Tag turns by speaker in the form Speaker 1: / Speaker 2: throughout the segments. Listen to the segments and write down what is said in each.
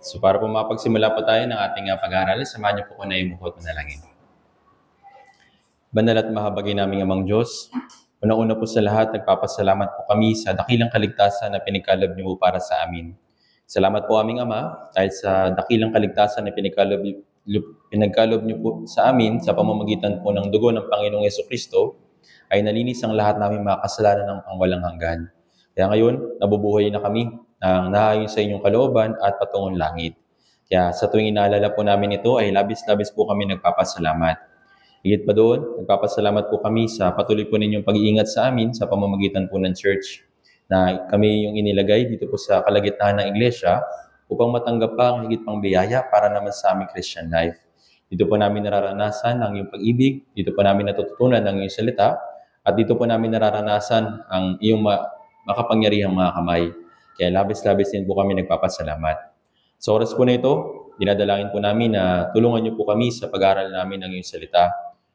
Speaker 1: So para po mapagsimula po tayo ng ating pag-aaral, samahan niyo po ko na imuhot manalangin. Banal at mahabagin naming Amang Diyos, unang-una po sa lahat, nagpapasalamat po kami sa dakilang kaligtasan na pinagkaloob niyo po para sa amin. Salamat po aming Ama dahil sa dakilang kaligtasan na pinagkaloob niyo po sa amin sa pamamagitan po ng dugo ng Panginoong Jesucristo ay nalinis ang lahat naming mga kasalanan ng pangwalang hanggan. Kaya ngayon, nabubuhay na kami ng naayon sa inyong kalooban at patungong langit. Kaya sa tuwing inaalala po namin ito ay labis-labis po kami nagpapasalamat. Higit pa doon, nagpapasalamat po kami sa patuloy po ninyong pag-iingat sa amin sa pamamagitan po ng church na kami yung inilagay dito po sa kalagitnaan ng iglesia upang matanggap pa ang higit pang biyaya para naman sa aming Christian life. Dito po namin nararanasan ang iyong pag-ibig, dito po namin natututunan ang iyong salita, at dito po namin nararanasan ang iyong makapangyarihang mga kamay. Kaya labis-labis din po kami nagpapasalamat. Sa oras po na ito, dinadalangin po namin na tulungan niyo po kami sa pag-aaral namin ng iyong salita.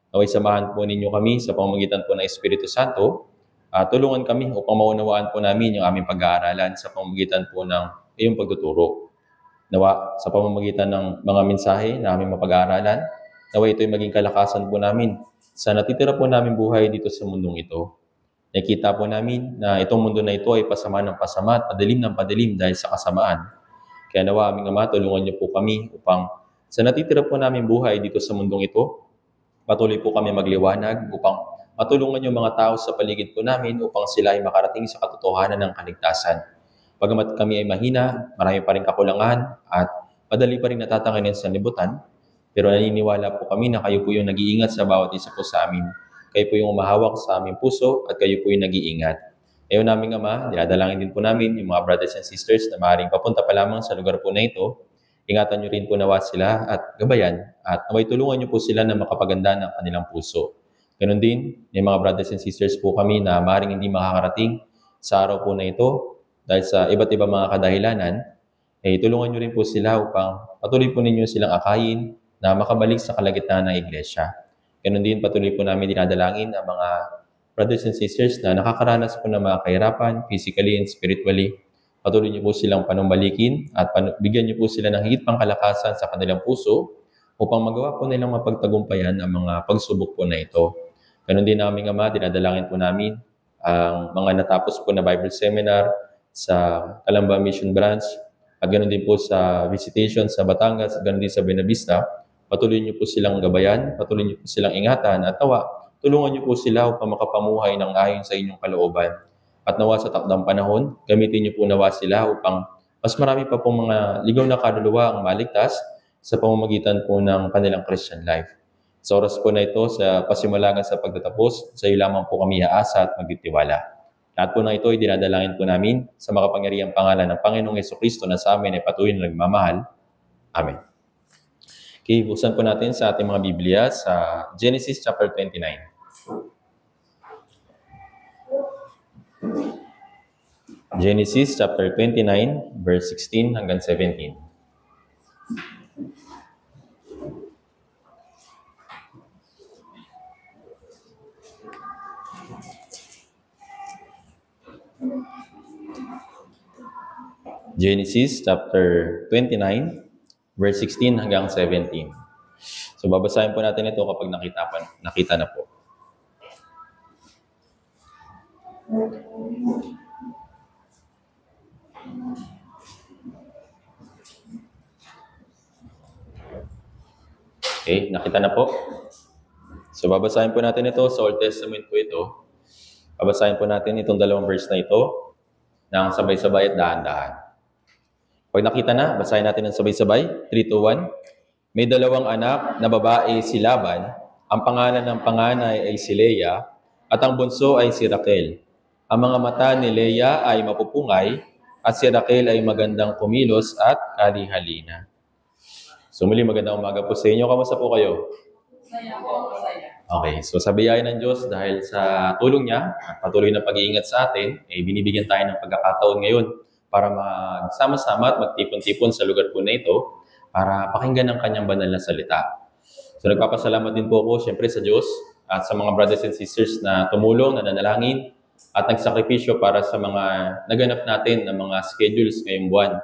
Speaker 1: Naway samahan po ninyo kami sa pamamagitan po ng Espiritu Santo. Tulungan kami upang maunawaan po namin yung aming pag-aaralan sa pamamagitan po ng iyong pagtuturo. Nawa sa pamamagitan ng mga mensahe na aming mapag-aaralan, naway ito'y maging kalakasan po namin sa natitira po namin buhay dito sa mundong ito. Nakita po namin na itong mundo na ito ay pasama ng pasama at padilim ng padilim dahil sa kasamaan. Kaya nawa aming Ama, tulungan niyo po kami upang sa natitira po namin buhay dito sa mundong ito, patuloy po kami magliwanag upang matulungan yung mga tao sa paligid po namin upang sila ay makarating sa katotohanan ng kaligtasan. Pagamat kami ay mahina, marami pa rin kakulangan at madali pa rin natatanginin sa libutan, pero naniniwala po kami na kayo po yung nag-iingat sa bawat isa po sa amin. Kayo po yung umahawak sa aming puso at kayo po yung nag-iingat. Ngayon naming Ama, dinadalangin din po namin yung mga brothers and sisters na maaaring papunta pa lamang sa lugar po na ito. Ingatan niyo rin po nawa sila at gabayan at naway tulungan niyo po sila na makapaganda ng kanilang puso. Ganon din, yung mga brothers and sisters po kami na maaaring hindi makakarating sa araw po na ito dahil sa iba't ibang mga kadahilanan, tulungan niyo rin po sila upang patuloy po ninyo silang akayin na makabalik sa kalagitnaan ng iglesia. Ganon din, patuloy po namin dinadalangin ang mga brothers and sisters na nakakaranas po ng mga kahirapan, physically and spiritually. Patuloy niyo po silang panumbalikin at bigyan niyo po sila ng higit pang kalakasan sa kanilang puso upang magawa po nilang mapagtagumpayan ang mga pagsubok po na ito. Ganon din naming Ama, dinadalangin po namin ang mga natapos po na Bible seminar sa Calamba Mission Branch at ganon din po sa visitation sa Batangas at ganon din sa Buenavista. Patuloy niyo po silang gabayan, patuloy niyo po silang ingatan at tulungan niyo po sila upang makapamuhay ng ayon sa inyong kalooban. At nawa sa takdang panahon, gamitin niyo po nawa sila upang mas marami pa pong mga ligaw na kaluluwa ang maligtas sa pamamagitan po ng kanilang Christian life. Sa oras po na ito, sa pasimulagan sa pagtatapos, sa iyo lamang po kami aasa at magtitiwala. Lahat po na ito ay dinadalangin po namin sa makapangyarihang pangalan ng Panginoong Jesucristo na sa amin ay patuloy na nagmamahal. Amen. Okay, buksan po natin sa ating mga Biblia sa Genesis chapter 29. Genesis chapter 29, verse 16 hanggang 17. Genesis chapter 29, verse 16 hanggang 17. So babasahin po natin ito kapag nakita na po. Okay, nakita na po. So babasahin po natin ito sa Old Testament po ito. Babasahin po natin itong dalawang verse na ito ng sabay-sabay at dahan-dahan. Pag nakita na, basahin natin ng sabay-sabay. 3, 2, 1. May dalawang anak na babae si Laban. Ang pangalan ng panganay ay si Leah at ang bunso ay si Raquel. Ang mga mata ni Leah ay mapupungay at si Raquel ay magandang kumilos at kalihalina. So muli magandang umaga po sa inyo. Kamusta po kayo?
Speaker 2: Masaya po, masaya.
Speaker 1: Okay, so sa biyaya ng Diyos dahil sa tulong niya at patuloy na pag-iingat sa atin, binibigyan tayo ng pagkakataon ngayon para magsama-sama at magtipon-tipon sa lugar po na ito para pakinggan ang kanyang banal na salita. So nagpapasalamat din po ako siyempre sa Diyos at sa mga brothers and sisters na tumulong, na nanalangin at nagsakripisyo para sa mga naganap natin ng mga schedules ngayong buwan.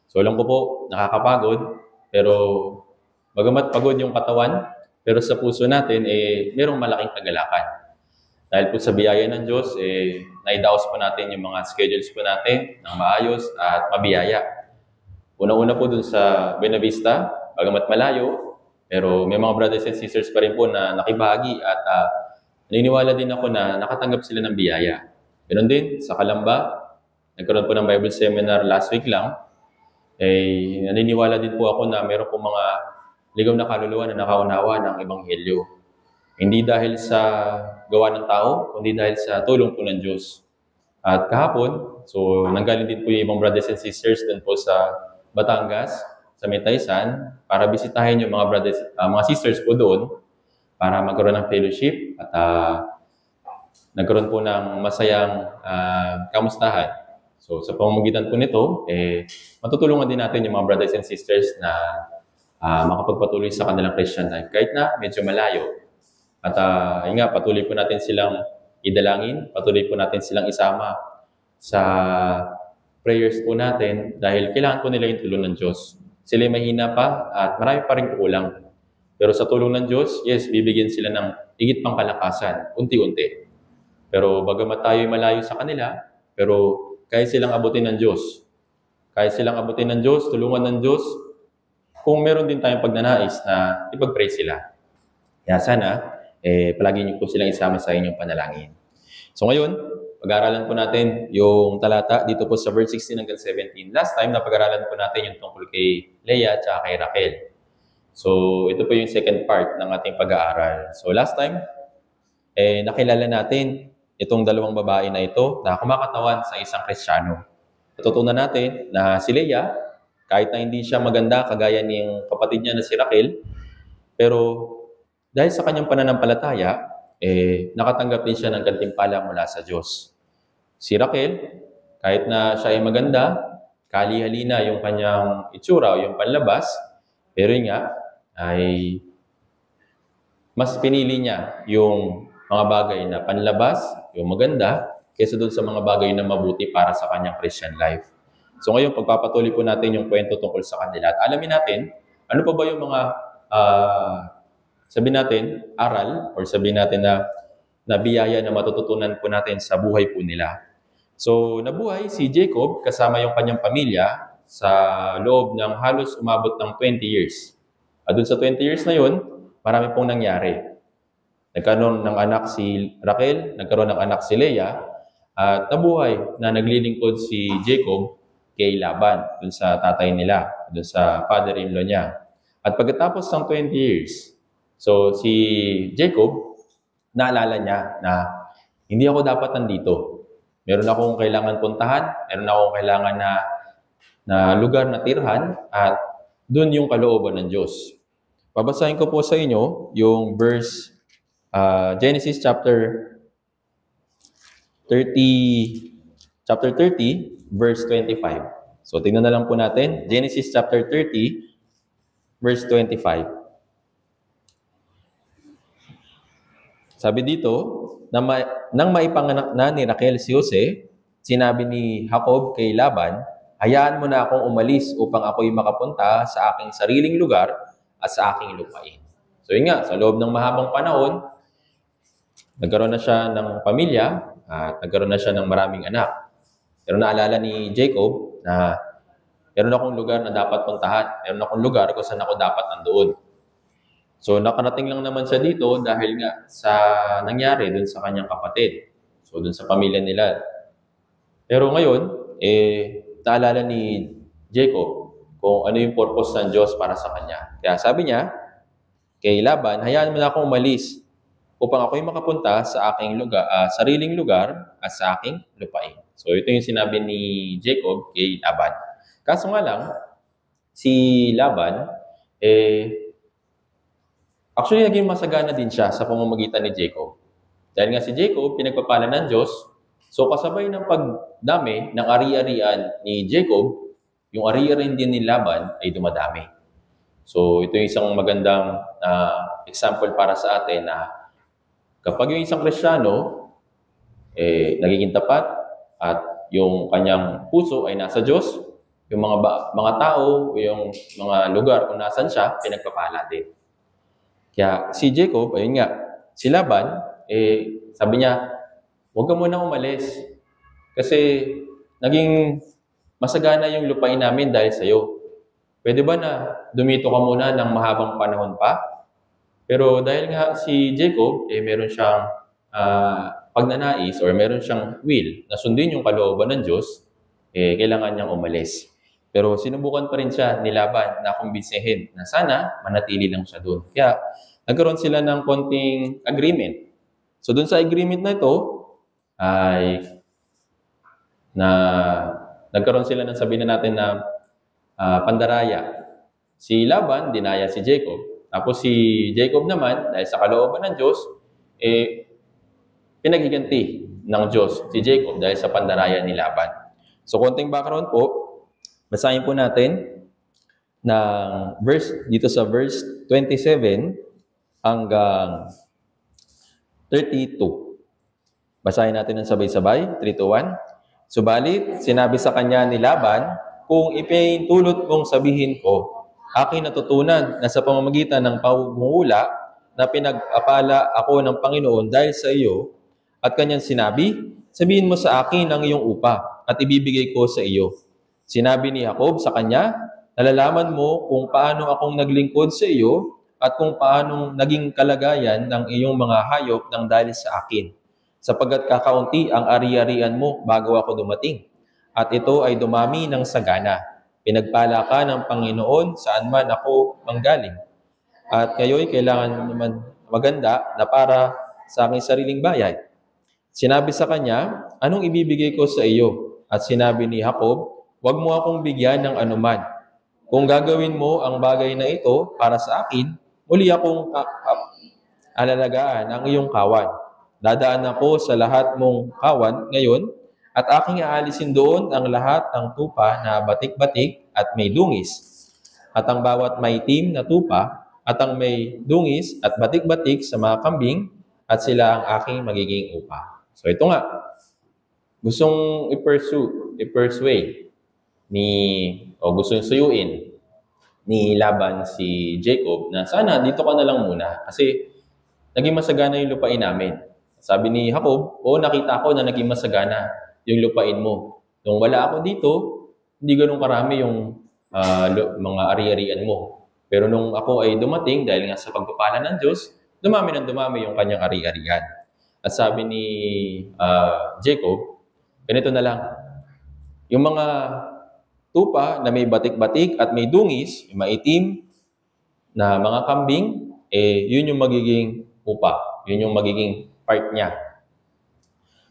Speaker 1: So alam ko po, nakakapagod, pero bagamat pagod yung katawan, pero sa puso natin, merong malaking kagalakan. Dahil po sa biyaya ng Diyos, naidaos po natin yung mga schedules po natin ng maayos at mabiyaya. Una-una po dun sa Buena Vista, bagamat malayo, pero may mga brothers and sisters pa rin po na nakibahagi at naniniwala din ako na nakatanggap sila ng biyaya. Ganon din sa Calamba, nagkaroon po ng Bible seminar last week lang. Naniniwala din po ako na meron po mga ligaw na kaluluwa na nakaunawa ng Ebanghelyo. Hindi dahil sa gawa ng tao, kundi dahil sa tulong po ng Diyos. At kahapon, so nanggaling din po yung ibang brothers and sisters din po sa Batangas, sa Metaysan, para bisitahin yung mga brothers, mga sisters po doon, para magkaroon ng fellowship at nagkaroon po ng masayang kamustahan. So sa pamamagitan po nito, matutulungan din natin yung mga brothers and sisters na makapagpatuloy sa kanilang Christian life kahit na medyo malayo. At yun nga, patuloy po natin silang idalangin, patuloy po natin silang isama sa prayers po natin dahil kailangan po nila yung tulong ng Diyos. Sila mahina pa at marami pa rin kulang. Pero sa tulong ng Diyos, yes, bibigyan sila ng higit pang kalakasan, unti-unti. Pero bagamat tayo malayo sa kanila, pero kaya silang abutin ng Diyos. Kaya silang abutin ng Diyos, tulungan ng Diyos, kung meron din tayong pagnanais na ipag-pray sila. Kaya sana, palagi niyo po silang isama sa inyong panalangin. So ngayon, pag-aaralan po natin yung talata dito po sa verse 16 hanggang 17. Last time, napag-aaralan po natin yung tungkol kay Leah at kay Raquel. So ito po yung second part ng ating pag-aaral. So last time, nakilala natin itong dalawang babae na ito na kumakatawan sa isang Kristiyano. Natutunan natin na si Leah, kahit na hindi siya maganda kagaya ng kapatid niya na si Raquel, pero dahil sa kanyang pananampalataya, nakatanggap din siya ng gantimpala mula sa Diyos. Si Raquel, kahit na siya ay maganda, kali-halina yung kanyang itsura o yung panlabas, pero nga, ay mas pinili niya yung mga bagay na panlabas, yung maganda, kaysa doon sa mga bagay na mabuti para sa kanyang Christian life. So ngayon, pagpapatuloy po natin yung kwento tungkol sa kanila at alamin natin, ano pa ba yung mga sabihin natin, aral, or sabihin natin na biyaya na matututunan po natin sa buhay po nila. So, nabuhay si Jacob kasama yung kanyang pamilya sa loob ng halos umabot ng 20 years. At dun sa 20 years na yun, marami pong nangyari. Nagkaroon ng anak si Raquel, nagkaroon ng anak si Leah, at nabuhay na naglilingkod si Jacob kay Laban, dun sa tatay nila, dun sa father-in-law niya. At pagkatapos ng 20 years, so si Jacob, naalala niya na hindi ako dapat nandito. Meron akong kailangan puntahan, meron akong kailangan na lugar na tirhan at doon yung kalooban ng Diyos. Babasahin ko po sa inyo yung verse Genesis chapter 30 verse 25. So tingnan na lang po natin Genesis chapter 30 verse 25. Sabi dito, nang maipanganak na ni Raquel si Jose, sinabi ni Jacob kay Laban, hayaan mo na akong umalis upang ako'y makapunta sa aking sariling lugar at sa aking lupain. So yun nga, sa loob ng mahabang panahon, nagkaroon na siya ng pamilya at nagkaroon na siya ng maraming anak. Pero naalala ni Jacob na meron akong lugar na dapat puntahan, meron akong lugar kung saan ako dapat nandoon. So, nakarating lang naman siya dito dahil nga sa nangyari dun sa kanyang kapatid. So, dun sa pamilya nila. Pero ngayon, naalala ni Jacob kung ano yung purpose ng Diyos para sa kanya. Kaya sabi niya, kay Laban, hayaan mo na akong umalis upang ako'y makapunta sa aking lugar, sariling lugar at sa aking lupain. So, ito yung sinabi ni Jacob kay Laban. Kaso nga lang, si Laban, actually, naging masagana din siya sa pamamagitan ni Jacob. Dahil nga si Jacob, pinagpapala ng Diyos, so kasabay ng pagdami ng ari-arian ni Jacob, yung ari-arian din ni Laban ay dumadami. So ito yung isang magandang example para sa atin na kapag yung isang Kristiyano nagiging tapat at yung kanyang puso ay nasa Diyos, yung mga tao, yung mga lugar kung nasan siya, pinagpapala din. Kaya si Jacob, ayun nga, si Laban, sabi niya, huwag ka muna umalis. Kasi naging masagana yung lupain namin dahil sa'yo. Pwede ba na dumito ka muna ng mahabang panahon pa? Pero dahil nga si Jacob, meron siyang pagnanais or meron siyang will na sundin yung kalooban ng Diyos, kailangan niyang umalis. Pero sinubukan pa rin siya ni Laban na kumbinsihin na sana manatili lang siya doon. Kaya nagkaroon sila ng konting agreement. So doon sa agreement na ito, ay nagkaroon sila ng sabihin na natin na pandaraya. Si Laban, dinaya si Jacob. Tapos si Jacob naman, dahil sa kalooban ng Diyos, pinaghiganti ng Diyos si Jacob dahil sa pandaraya ni Laban. So konting background po, basahin po natin ng dito sa verse 27 hanggang 32. Basahin natin ng sabay-sabay, 3 to 1. Subalit, sinabi sa kanya ni Laban, kung ipinitulot mong sabihin ko, aking natutunan na sa pamamagitan ng pagmumula na pinag-apala ako ng Panginoon dahil sa iyo, at kanyang sinabi, sabihin mo sa akin ang iyong upa at ibibigay ko sa iyo. Sinabi ni Jacob sa kanya, nalalaman mo kung paano akong naglingkod sa iyo at kung paano naging kalagayan ng iyong mga hayop nang dahil sa akin. Sapagkat kakaunti ang ari-arian mo bago ako dumating. At ito ay dumami ng sagana. Pinagpala ka ng Panginoon saan man ako manggaling. At ngayon kailangan naman maganda na para sa aking sariling bayan. Sinabi sa kanya, anong ibibigay ko sa iyo? At sinabi ni Jacob, huwag mo akong bigyan ng anuman. Kung gagawin mo ang bagay na ito para sa akin, muli akong alalagaan ang iyong kawan. Dadaan ako sa lahat mong kawan ngayon at aking aalisin doon ang lahat ng tupa na batik-batik at may dungis. At ang bawat maitim na tupa at ang may dungis at batik-batik sa mga kambing at sila ang aking magiging upa. So ito nga, gustong i-persuade gustong suyuin ni Laban si Jacob na sana dito ka na lang muna kasi naging masagana yung lupain namin. Sabi ni Jacob, nakita ko na naging masagana yung lupain mo. Nung wala ako dito, hindi ganun karami yung mga ari-arian mo. Pero nung ako ay dumating, dahil nga sa pagpapala ng Diyos, dumami ng dumami yung kanyang ari-arian. At sabi ni Jacob, ganito na lang, yung mga tupa na may batik-batik at may dungis, yung maitim na mga kambing, yun yung magiging upa. Yun yung magiging part niya.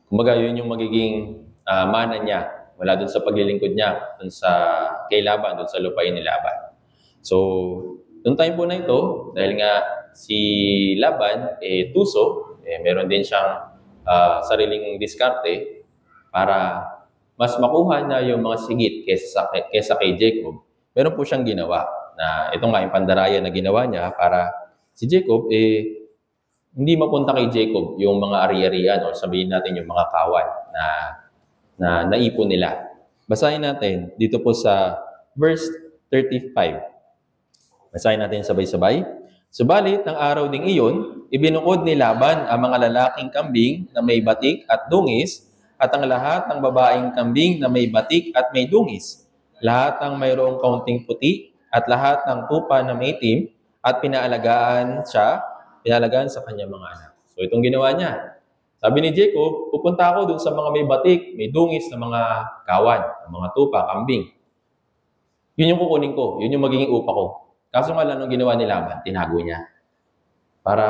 Speaker 1: Kumbaga, yun yung magiging mana niya wala dun sa paglilingkod niya, dun sa kay Laban, dun sa lupain ni Laban. So, dun time po na ito, dahil nga si Laban, tuso, meron din siyang sariling diskarte para mas makuha na yung mga sigit kesa kay Jacob. Meron po siyang ginawa na ito nga yung pandaraya na ginawa niya para si Jacob, hindi mapunta kay Jacob yung mga ari-arian o sabihin natin yung mga kawan na naipon nila. Basahin natin dito po sa verse 35. Basahin natin sabay-sabay. Subalit, ng araw ding iyon, ibinukod ni Laban ang mga lalaking kambing na may batik at dungis at ang lahat ng babaeng kambing na may batik at may dungis. Lahat ng mayroong kaunting puti at lahat ng tupa na may itim at pinalagaan sa kanyang mga anak. So itong ginawa niya. Sabi ni Jacob, pupunta ako dun sa mga may batik, may dungis na mga kawan, mga tupa, kambing. Yun yung kukunin ko, yun yung magiging upa ko. Kaso nga lang, nung ginawa ni Laban, tinago niya. Para,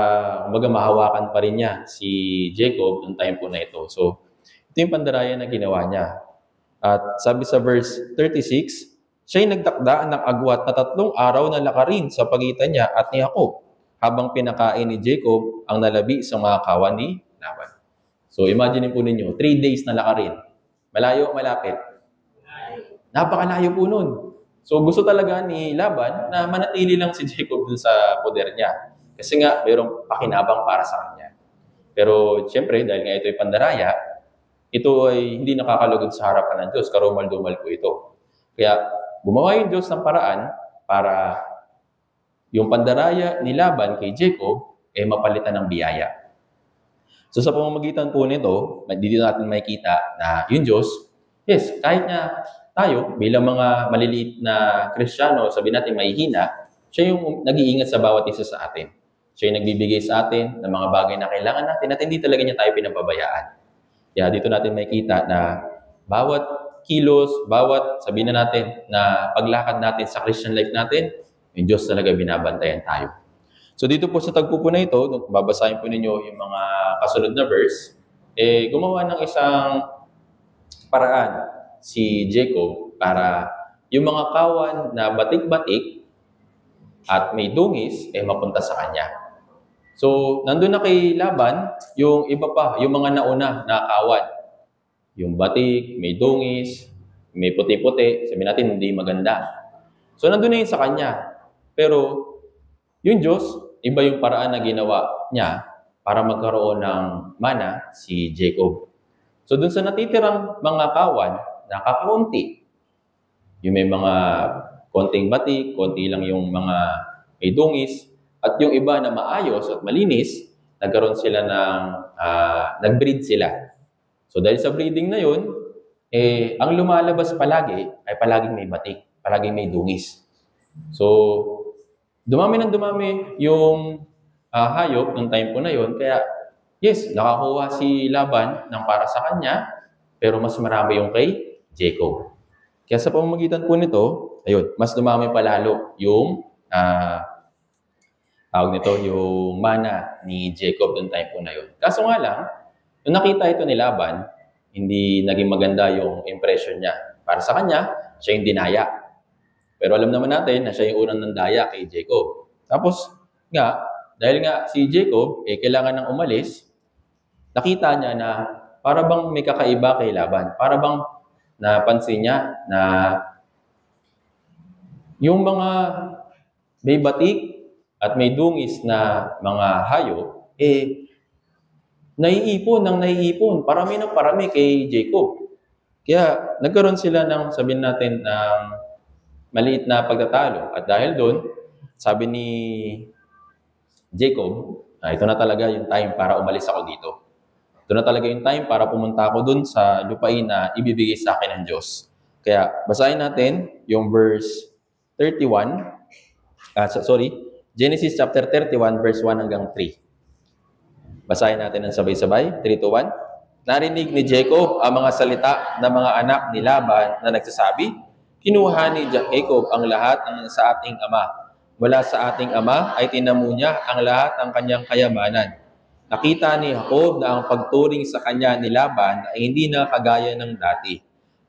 Speaker 1: kumbaga, mahawakan pa rin niya si Jacob noong time po na ito. So, ito yung pandaraya na ginawa niya. At sabi sa verse 36, siya'y nagtakda ng agwat na 3 araw na lakarin sa pagitan niya at ni Jacob, habang pinakain ni Jacob ang nalabi sa mga kawan ni Laban. So, imagine po ninyo, 3 days na lakarin. Malayo, malapit? Napakalayo po nun. So, gusto talaga ni Laban na manatili lang si Jacob dun sa poder niya. Kasi nga, mayroong pakinabang para sa kanya. Pero, siyempre, dahil nga ito ay pandaraya, ito ay hindi nakakalugod sa harapan ng Diyos. Karumal-dumal po ito. Kaya, gumawa yung Diyos ng paraan para yung pandaraya ni Laban kay Jacob mapalitan ng biyaya. So sa pamamagitan po nito, dito natin makikita na yung Diyos, yes, kahit na tayo bilang mga maliliit na Kristiyano, sabi natin mahihina, siya yung nag-iingat sa bawat isa sa atin. Siya yung nagbibigay sa atin ng mga bagay na kailangan natin at hindi talaga niya tayo pinapabayaan. Kaya dito natin makikita na bawat kilos, bawat sabihin na natin na paglakad natin sa Christian life natin, yung Diyos talaga binabantayan tayo. So dito po sa tagpo po na ito, babasahin po ninyo yung mga kasunod na verse, gumawa ng isang paraan si Jacob para yung mga kawan na batik-batik at may dungis, mapunta sa kanya. So, nandun na kay Laban, yung iba pa, yung mga nauna na kawan. Yung batik, may dungis, may puti-puti, sabihin natin hindi maganda. So, nandun na yun sa kanya. Pero, yung Diyos, iba yung paraan na ginawa niya para magkaroon ng mana si Jacob. So, dun sa natitirang mga kawan, nakakaunti. Yung may mga konting batik, konti lang yung mga may dungis, at yung iba na maayos at malinis, nagkaroon sila ng, nag-breed sila. So dahil sa breeding na yun, ang lumalabas palagi ay palaging may batik, palaging may dungis. So, dumami ng dumami yung hayop ng time po na yun, kaya yes, nakakuha si Laban ng para sa kanya, pero mas marami yung kay Jacob. Kaya sa pamamagitan po nito, ayun, mas dumami pa lalo yung tawag nito, yung mana ni Jacob noong time po na yun. Kaso nga lang, nung nakita ito ni Laban, hindi naging maganda yung impression niya. Para sa kanya, siya yung dinaya. Pero alam naman natin na siya yung unang nandaya kay Jacob. Tapos nga, dahil nga si Jacob, kailangan ng umalis, nakita niya na para bang may kakaiba kay Laban. Para bang napansin niya na yung mga may batik at may dungis na mga hayop, naiipon, parami ng parami kay Jacob. Kaya nagkaroon sila ng, sabihin natin, ng maliit na pagtatalo. At dahil doon, sabi ni Jacob, ito na talaga yung time para umalis ako dito. Ito na talaga yung time para pumunta ako doon sa lupain na ibibigay sa akin ng Diyos. Kaya basahin natin yung verse 31, Genesis chapter 31, verse 1 hanggang 3. Basahin natin ng sabay-sabay, 3 to 1. Narinig ni Jacob ang mga salita ng mga anak ni Laban na nagsasabi, kinuha ni Jacob ang lahat ng sa ating ama. Mula sa ating ama ay tinamo niya ang lahat ng kanyang kayamanan. Nakita ni Jacob na ang pagturing sa kanya ni Laban ay hindi na kagaya ng dati.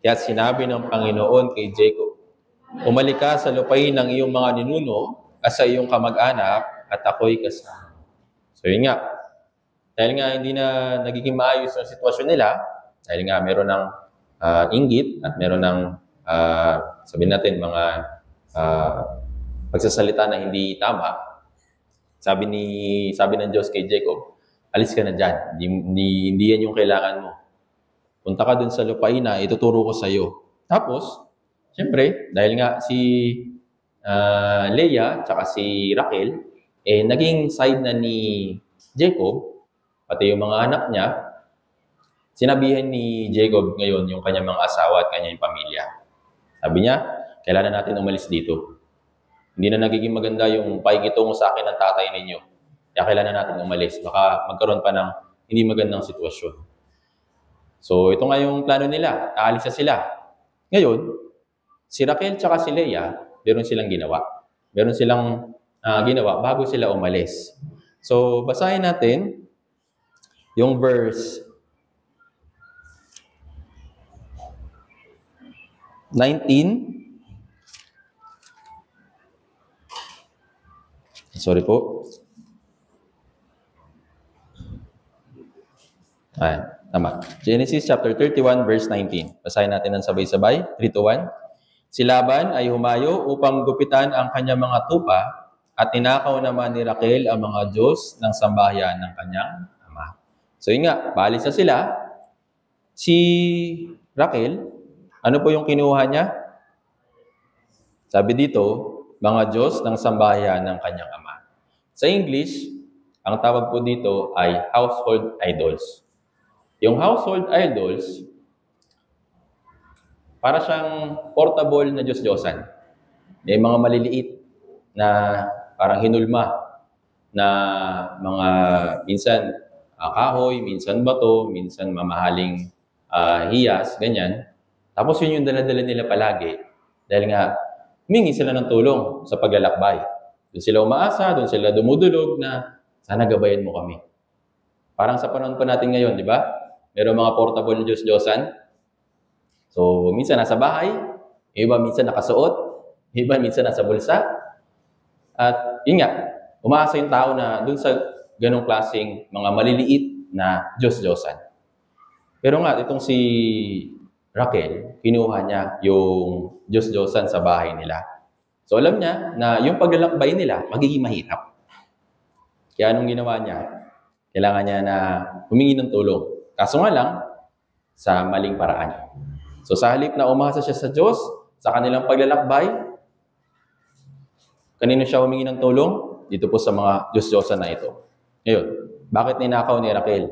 Speaker 1: Kaya sinabi ng Panginoon kay Jacob, umalik ka sa lupain ng iyong mga ninuno at sa iyong kamag-anak at ako'y kasama. So yun nga, dahil nga hindi na nagiging maayos yung sitwasyon nila, dahil nga meron ng inggit at meron ng, sabihin natin, mga pagsasalita na hindi tama, sabi ng Diyos kay Jacob, alis ka na dyan, hindi yan yung kailangan mo. Punta ka dun sa lupain na ituturo ko sa iyo. Tapos, siyempre, dahil nga si Leah tsaka si Raquel, naging side na ni Jacob, pati yung mga anak niya, sinabihan ni Jacob ngayon yung kanyang mga asawa at kanyang pamilya. Sabi niya, kailangan natin umalis dito. Hindi na nagiging maganda yung pakikitungo sa akin ng tatay ninyo. Kaya kailangan natin umalis. Baka magkaroon pa ng hindi magandang sitwasyon. So, ito nga yung plano nila. Aalis na sila. Ngayon, si Raquel tsaka si Leah, meron silang ginawa. Meron silang ginawa bago sila umalis. So, basahin natin yung verse 19. Sorry po. Tama. Genesis chapter 31, verse 19. Basahin natin ng sabay-sabay. 3 to 1. Si Laban ay humayo upang gupitan ang kanyang mga tupa at tinakaw naman ni Raquel ang mga Diyos ng sambahayan ng kanyang ama. So yun nga, paalis na sila. Si Raquel, ano po yung kinuha niya? Sabi dito, mga Diyos ng sambahayan ng kanyang ama. Sa English, ang tawag po dito ay household idols. Yung household idols, para siyang portable na Diyos-Diyosan. May mga maliliit na parang hinulma na mga minsan kahoy, minsan bato, minsan mamahaling hiyas, ganyan. Tapos yun yung dala-dala nila palagi dahil nga humingi sila ng tulong sa paglalakbay. Doon sila umaasa, doon sila dumudulog na sana gabayan mo kami. Parang sa panahon pa natin ngayon, di ba? Meron mga portable na Diyos-Diyosan. So, minsan nasa bahay, iba minsan nakasuot, iba minsan nasa bulsa. At yun nga, umaasa yung tao na dun sa ganong klaseng mga maliliit na Diyos-Diyosan. Pero nga, itong si Raquel, kinuha niya yung Diyos-Diyosan sa bahay nila. So alam niya na yung paglalakbay nila magiging mahirap. Kaya anong ginawa niya? Kailangan niya na humingi ng tulong. Kaso nga lang, sa maling paraan. So sa halip na umasa siya sa Diyos, sa kanilang paglalakbay, kanino siya humingi ng tulong? Dito po sa mga Diyos-Diyosan na ito. Ngayon, bakit ninakaw ni Raquel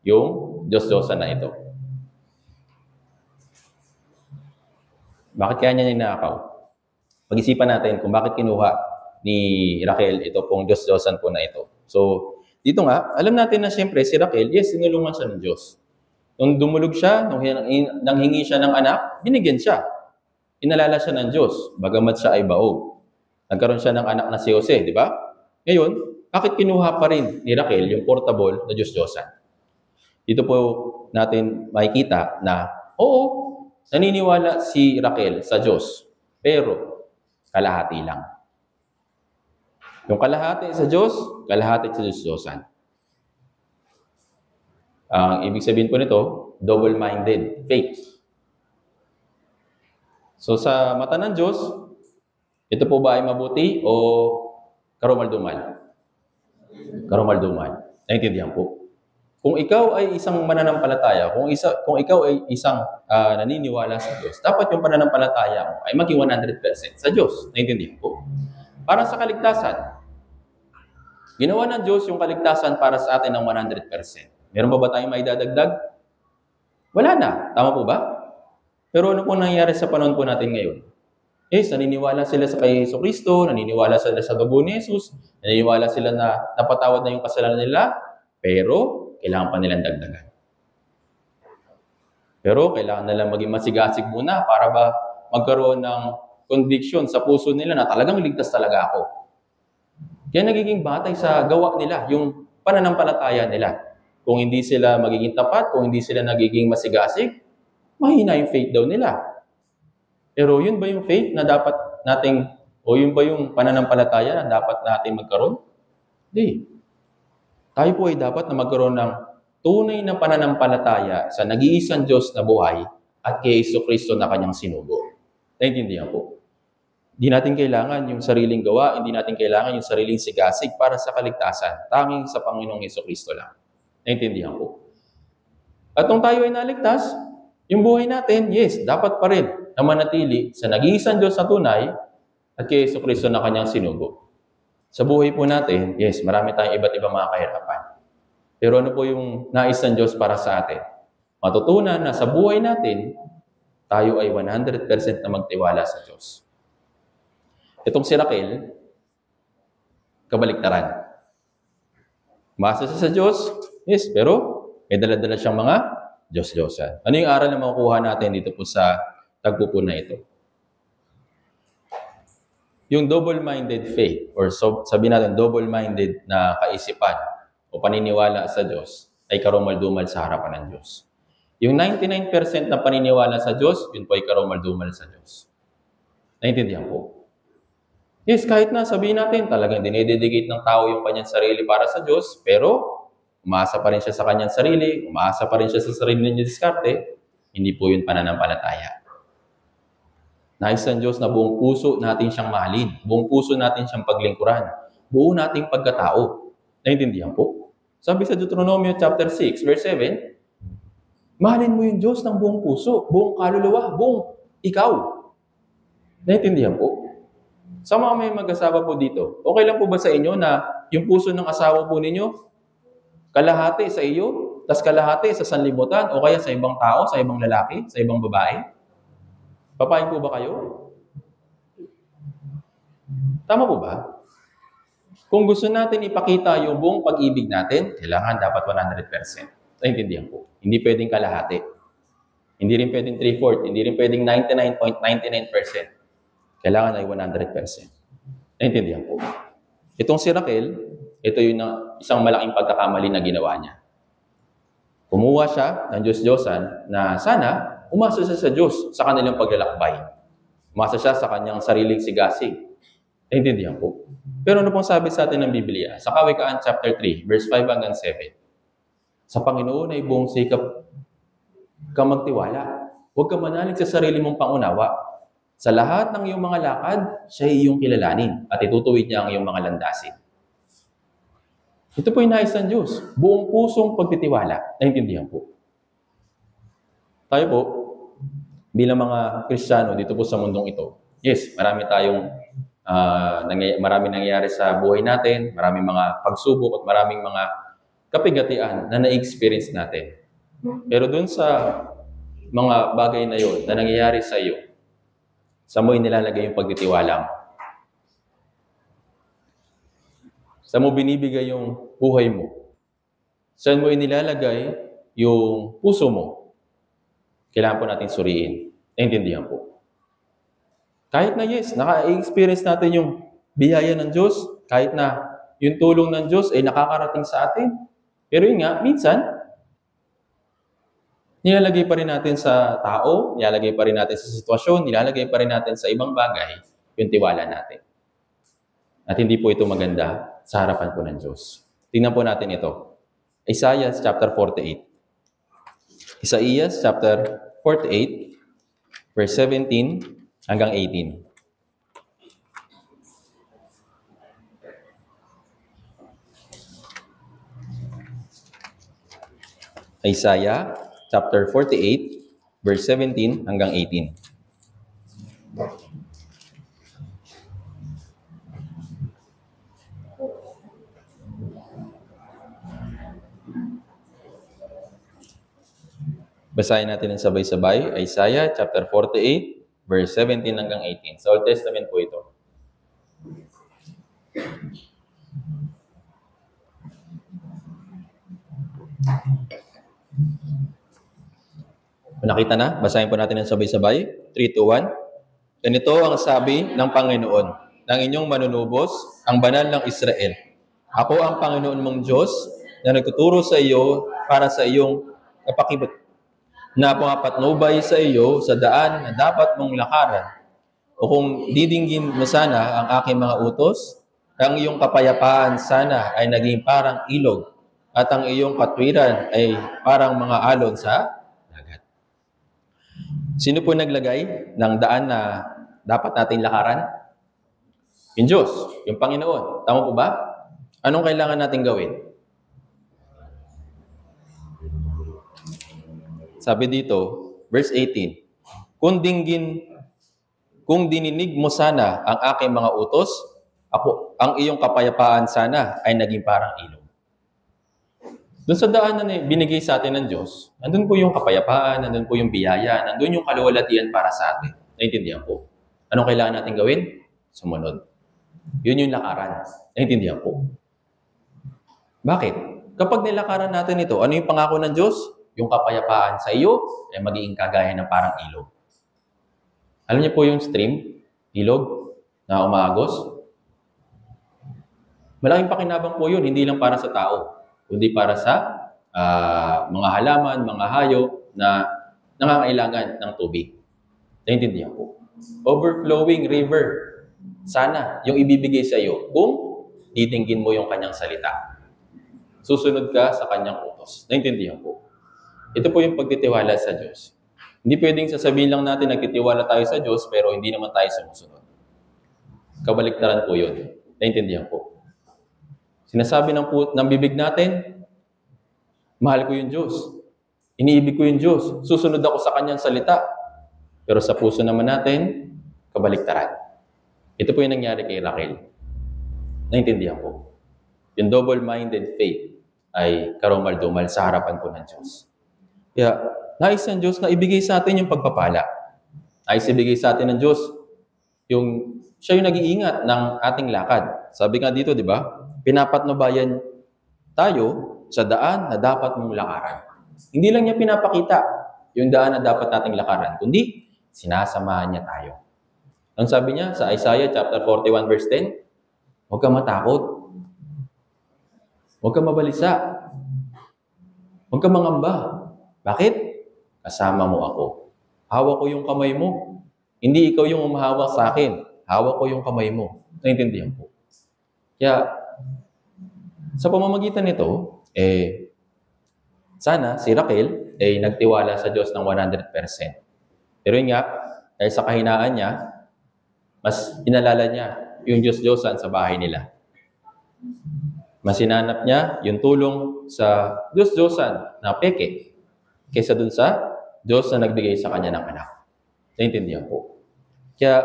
Speaker 1: yung Diyos-Diyosan na ito? Bakit kaya niya ninakaw? Pag-isipan natin kung bakit kinuha ni Raquel ito pong Diyos-Diyosan po na ito. So, dito nga, alam natin na siyempre si Raquel, yes, sinulungan siya ng Diyos. Nung dumulog siya, nung nanghingi siya ng anak, binigyan siya. Inalala siya ng Diyos, bagamat siya ay baog. Nagkaroon siya ng anak na si Jose, di ba? Ngayon, bakit kinuha pa rin ni Raquel yung portable na Diyos-Diyosan? Dito po natin makikita na, oo, naniniwala si Raquel sa Diyos, pero kalahati lang. Yung kalahati sa Diyos, kalahati sa Diyos-Diyosan. Ang ibig sabihin po nito, double-minded faith. So sa mata ng Diyos, ito po ba ay mabuti o karumal-dumal? Karumal-dumal. Naintindihan po. Kung ikaw ay isang mananampalataya, kung ikaw ay isang naniniwala sa Diyos, dapat yung pananampalataya mo ay maging 100% sa Diyos. Naintindihan po. Para sa kaligtasan, ginawa ng Diyos yung kaligtasan para sa atin ng 100%. Meron ba tayong maidadagdag? Wala na. Tama po ba? Pero ano po nangyayari sa panahon po natin ngayon? Naniniwala sila sa kay Jesucristo, naniniwala sila sa dugo ni Jesus, naniniwala sila na napatawad na yung kasalanan nila, pero kailangan pa nilang dagdagan. Pero kailangan nilang maging masigasig muna para ba magkaroon ng conviction sa puso nila na talagang ligtas talaga ako. Kaya nagiging batay sa gawa nila, yung pananampalataya nila. Kung hindi sila magiging tapat, kung hindi sila nagiging masigasig, mahina yung faith daw nila. Pero yun ba yung faith na dapat nating, o yun ba yung pananampalataya na dapat natin magkaroon? Hindi. Tayo po ay dapat na magkaroon ng tunay na pananampalataya sa nag-iisang Diyos na buhay at kay Jesucristo na kanyang sinugo. Naintindihan po. Hindi natin kailangan yung sariling gawa, hindi natin kailangan yung sariling sigasig para sa kaligtasan. Tanging sa Panginoong Jesucristo lang. Naintindihan po. At nung tayo ay naligtas, yung buhay natin, yes, dapat pa rin na manatili sa nag-iisang Diyos na tunay at kay Jesucristo na kanyang sinugo. Sa buhay po natin, yes, marami tayong iba't ibang mga kahirapan. Pero ano po yung nais ng Diyos para sa atin? Matutunan na sa buhay natin, tayo ay 100% na magtiwala sa Diyos. Itong si Raquel, kabaliktaran. Umasa siya sa Diyos, yes, pero may dala-dala siyang mga Diyos-Diyosan. Ano yung aral na makukuha natin dito po sa tagpo po na ito? Yung double-minded faith, or sabihin natin double-minded na kaisipan o paniniwala sa Diyos ay karumal-dumal sa harapan ng Diyos. Yung 99% na paniniwala sa Diyos, yun po ay karumal-dumal sa Diyos. Naintindihan po? Yes, kahit na sabihin natin talagang dinededicate ng tao yung kanyang sarili para sa Diyos, pero umaasa pa rin siya sa kanyang sarili, umaasa pa rin siya sa sarili niya diskarte, hindi po yun pananampalataya. Nais ng Diyos na buong puso natin siyang mahalin, buong puso natin siyang paglingkuran, buo nating pagkatao. Naintindihan po? Sabi sa Deuteronomio chapter 6, verse 7, mahalin mo yung Diyos ng buong puso, buong kaluluwa, buong ikaw. Naintindihan po? Sa mga may mag-asawa po dito, okay lang po ba sa inyo na yung puso ng asawa po ninyo, kalahati sa iyo, tas kalahati sa sanlibutan, o kaya sa ibang tao, sa ibang lalaki, sa ibang babae? Papayin po ba kayo? Tama po ba? Kung gusto natin ipakita yung buong pag-ibig natin, kailangan dapat 100%. Naintindihan po. Hindi pwedeng kalahati. Hindi rin pwedeng 3/4. Hindi rin pwedeng 99.99%. Kailangan ay 100%. Naintindihan po. Itong si Raquel, ito yung isang malaking pagkakamali na ginawa niya. Kumuha siya ng Diyos-Diyosan na sana umasa siya sa Diyos sa kanilang paglalakbay. Umasa siya sa kanyang sariling sigasig. Naintindihan po. Pero ano pong sabi sa atin ng Biblia? Sa Kawikaan chapter 3, verse 5 hanggang 7. Sa Panginoon ay buong sikap ka magtiwala. Huwag ka manalig sa sarili mong pangunawa. Sa lahat ng iyong mga lakad, siya ay iyong kilalanin at itutuwid niya ang iyong mga landasin. Ito po yung nais ng Diyos. Buong pusong pagtitiwala. Naintindihan po. Tayo po, bilang mga Kristiyano dito po sa mundong ito, yes, marami nangyayari sa buhay natin, maraming mga pagsubok at maraming mga kapigatian na na-experience natin. Pero dun sa mga bagay na yon na nangyayari sa iyo, sa mo inilalagay yung pagtitiwala mo? Sa mo binibigay yung buhay mo? Saan mo inilalagay yung puso mo? Kailangan po natin suriin. Naintindihan po. Kahit na yes, naka-experience natin yung biyaya ng Diyos, kahit na yung tulong ng Diyos ay nakakarating sa atin. Pero yun nga, minsan, nilalagay pa rin natin sa tao, nilalagay pa rin natin sa sitwasyon, nilalagay pa rin natin sa ibang bagay yung tiwala natin. At hindi po ito maganda sa harapan po ng Diyos. Tingnan po natin ito. Isaiah chapter 48. Isaiah chapter 48, verse 17 hanggang 18. Isaiah chapter 48, verse 17 hanggang 18. Basahin natin ng sabay-sabay. Isaiah chapter 48, verse 17 hanggang 18. Sa Old Testament po ito. Nakita na? Basahin po natin ng sabay-sabay. 3, 2, 1. Ganito ang sabi ng Panginoon, ng inyong manunubos, ang banal ng Israel. Ako ang Panginoon mong Diyos na nagtuturo sa iyo para sa iyong kapakibot, na pumapatnubay sa iyo sa daan na dapat mong lakaran. O kung didinggin mo sana ang aking mga utos, ang iyong kapayapaan sana ay naging parang ilog, at ang iyong katwiran ay parang mga alon sa dagat. Sino po naglagay ng daan na dapat nating lakaran? Yung Diyos, yung Panginoon. Tama po ba? Anong kailangan natin gawin? Sabi dito, verse 18, kung dininig mo sana ang aking mga utos, ang iyong kapayapaan sana ay naging parang ilog. Doon sa daan na binigay sa atin ng Diyos, nandun po yung kapayapaan, nandun po yung biyaya, nandun yung kaluwalhatian para sa atin. Naintindihan po. Anong kailangan natin gawin? Sumunod. Yun yung lakaran. Naintindihan po. Bakit? Kapag nilakaran natin ito, ano yung pangako ng Diyos? Yung kapayapaan sa iyo ay magiging kagaya ng parang ilog. Alam niyo po yung stream, ilog, na umaagos? Malaking pakinabang po yun, hindi lang para sa tao, kundi para sa mga halaman, mga hayop na nangangailangan ng tubig. Naintindihan po. Overflowing river. Sana yung ibibigay sa iyo kung titinggin mo yung kanyang salita. Susunod ka sa kanyang utos. Naintindihan po. Ito po yung pagtitiwala sa Diyos. Hindi pwedeng sasabihin lang natin nagtitiwala tayo sa Diyos pero hindi naman tayo sumusunod. Kabaliktaran po yun. Naintindihan po. Sinasabi ng bibig natin, mahal ko yung Diyos. Iniibig ko yung Diyos. Susunod ako sa kanyang salita. Pero sa puso naman natin, kabaliktaran. Ito po yung nangyari kay Raquel. Naintindihan po. Yung double-minded faith ay karumal-dumal sa harapan po ng Diyos. Kaya, nais ng Diyos na ibigay sa atin yung pagpapala. Nais ibigay sa atin ng Diyos yung siya yung nag-iingat ng ating lakad. Sabi nga dito, di ba? Pinapatnubayan tayo sa daan na dapat mong lakaran. Hindi lang niya pinapakita yung daan na dapat nating lakaran, kundi sinasamahan niya tayo. Ang sabi niya sa Isaiah chapter 41 verse 10, huwag kang matakot. Huwag kang mabalisa. Huwag kang mangamba. Bakit? Kasama mo ako. Hawak ko yung kamay mo. Hindi ikaw yung umahawak sa akin. Hawak ko yung kamay mo. Naintindihan po. Kaya, sa pamamagitan nito, sana si Raquel nagtiwala sa Diyos ng 100%. Pero yun nga, dahil sa kahinaan niya, mas inalala niya yung Diyos-Diyosan sa bahay nila. Mas hinanap niya yung tulong sa Diyos-Diyosan na peke kaysa dun sa Diyos na nagbigay sa kanya ng anak. Naintindihan po. Kaya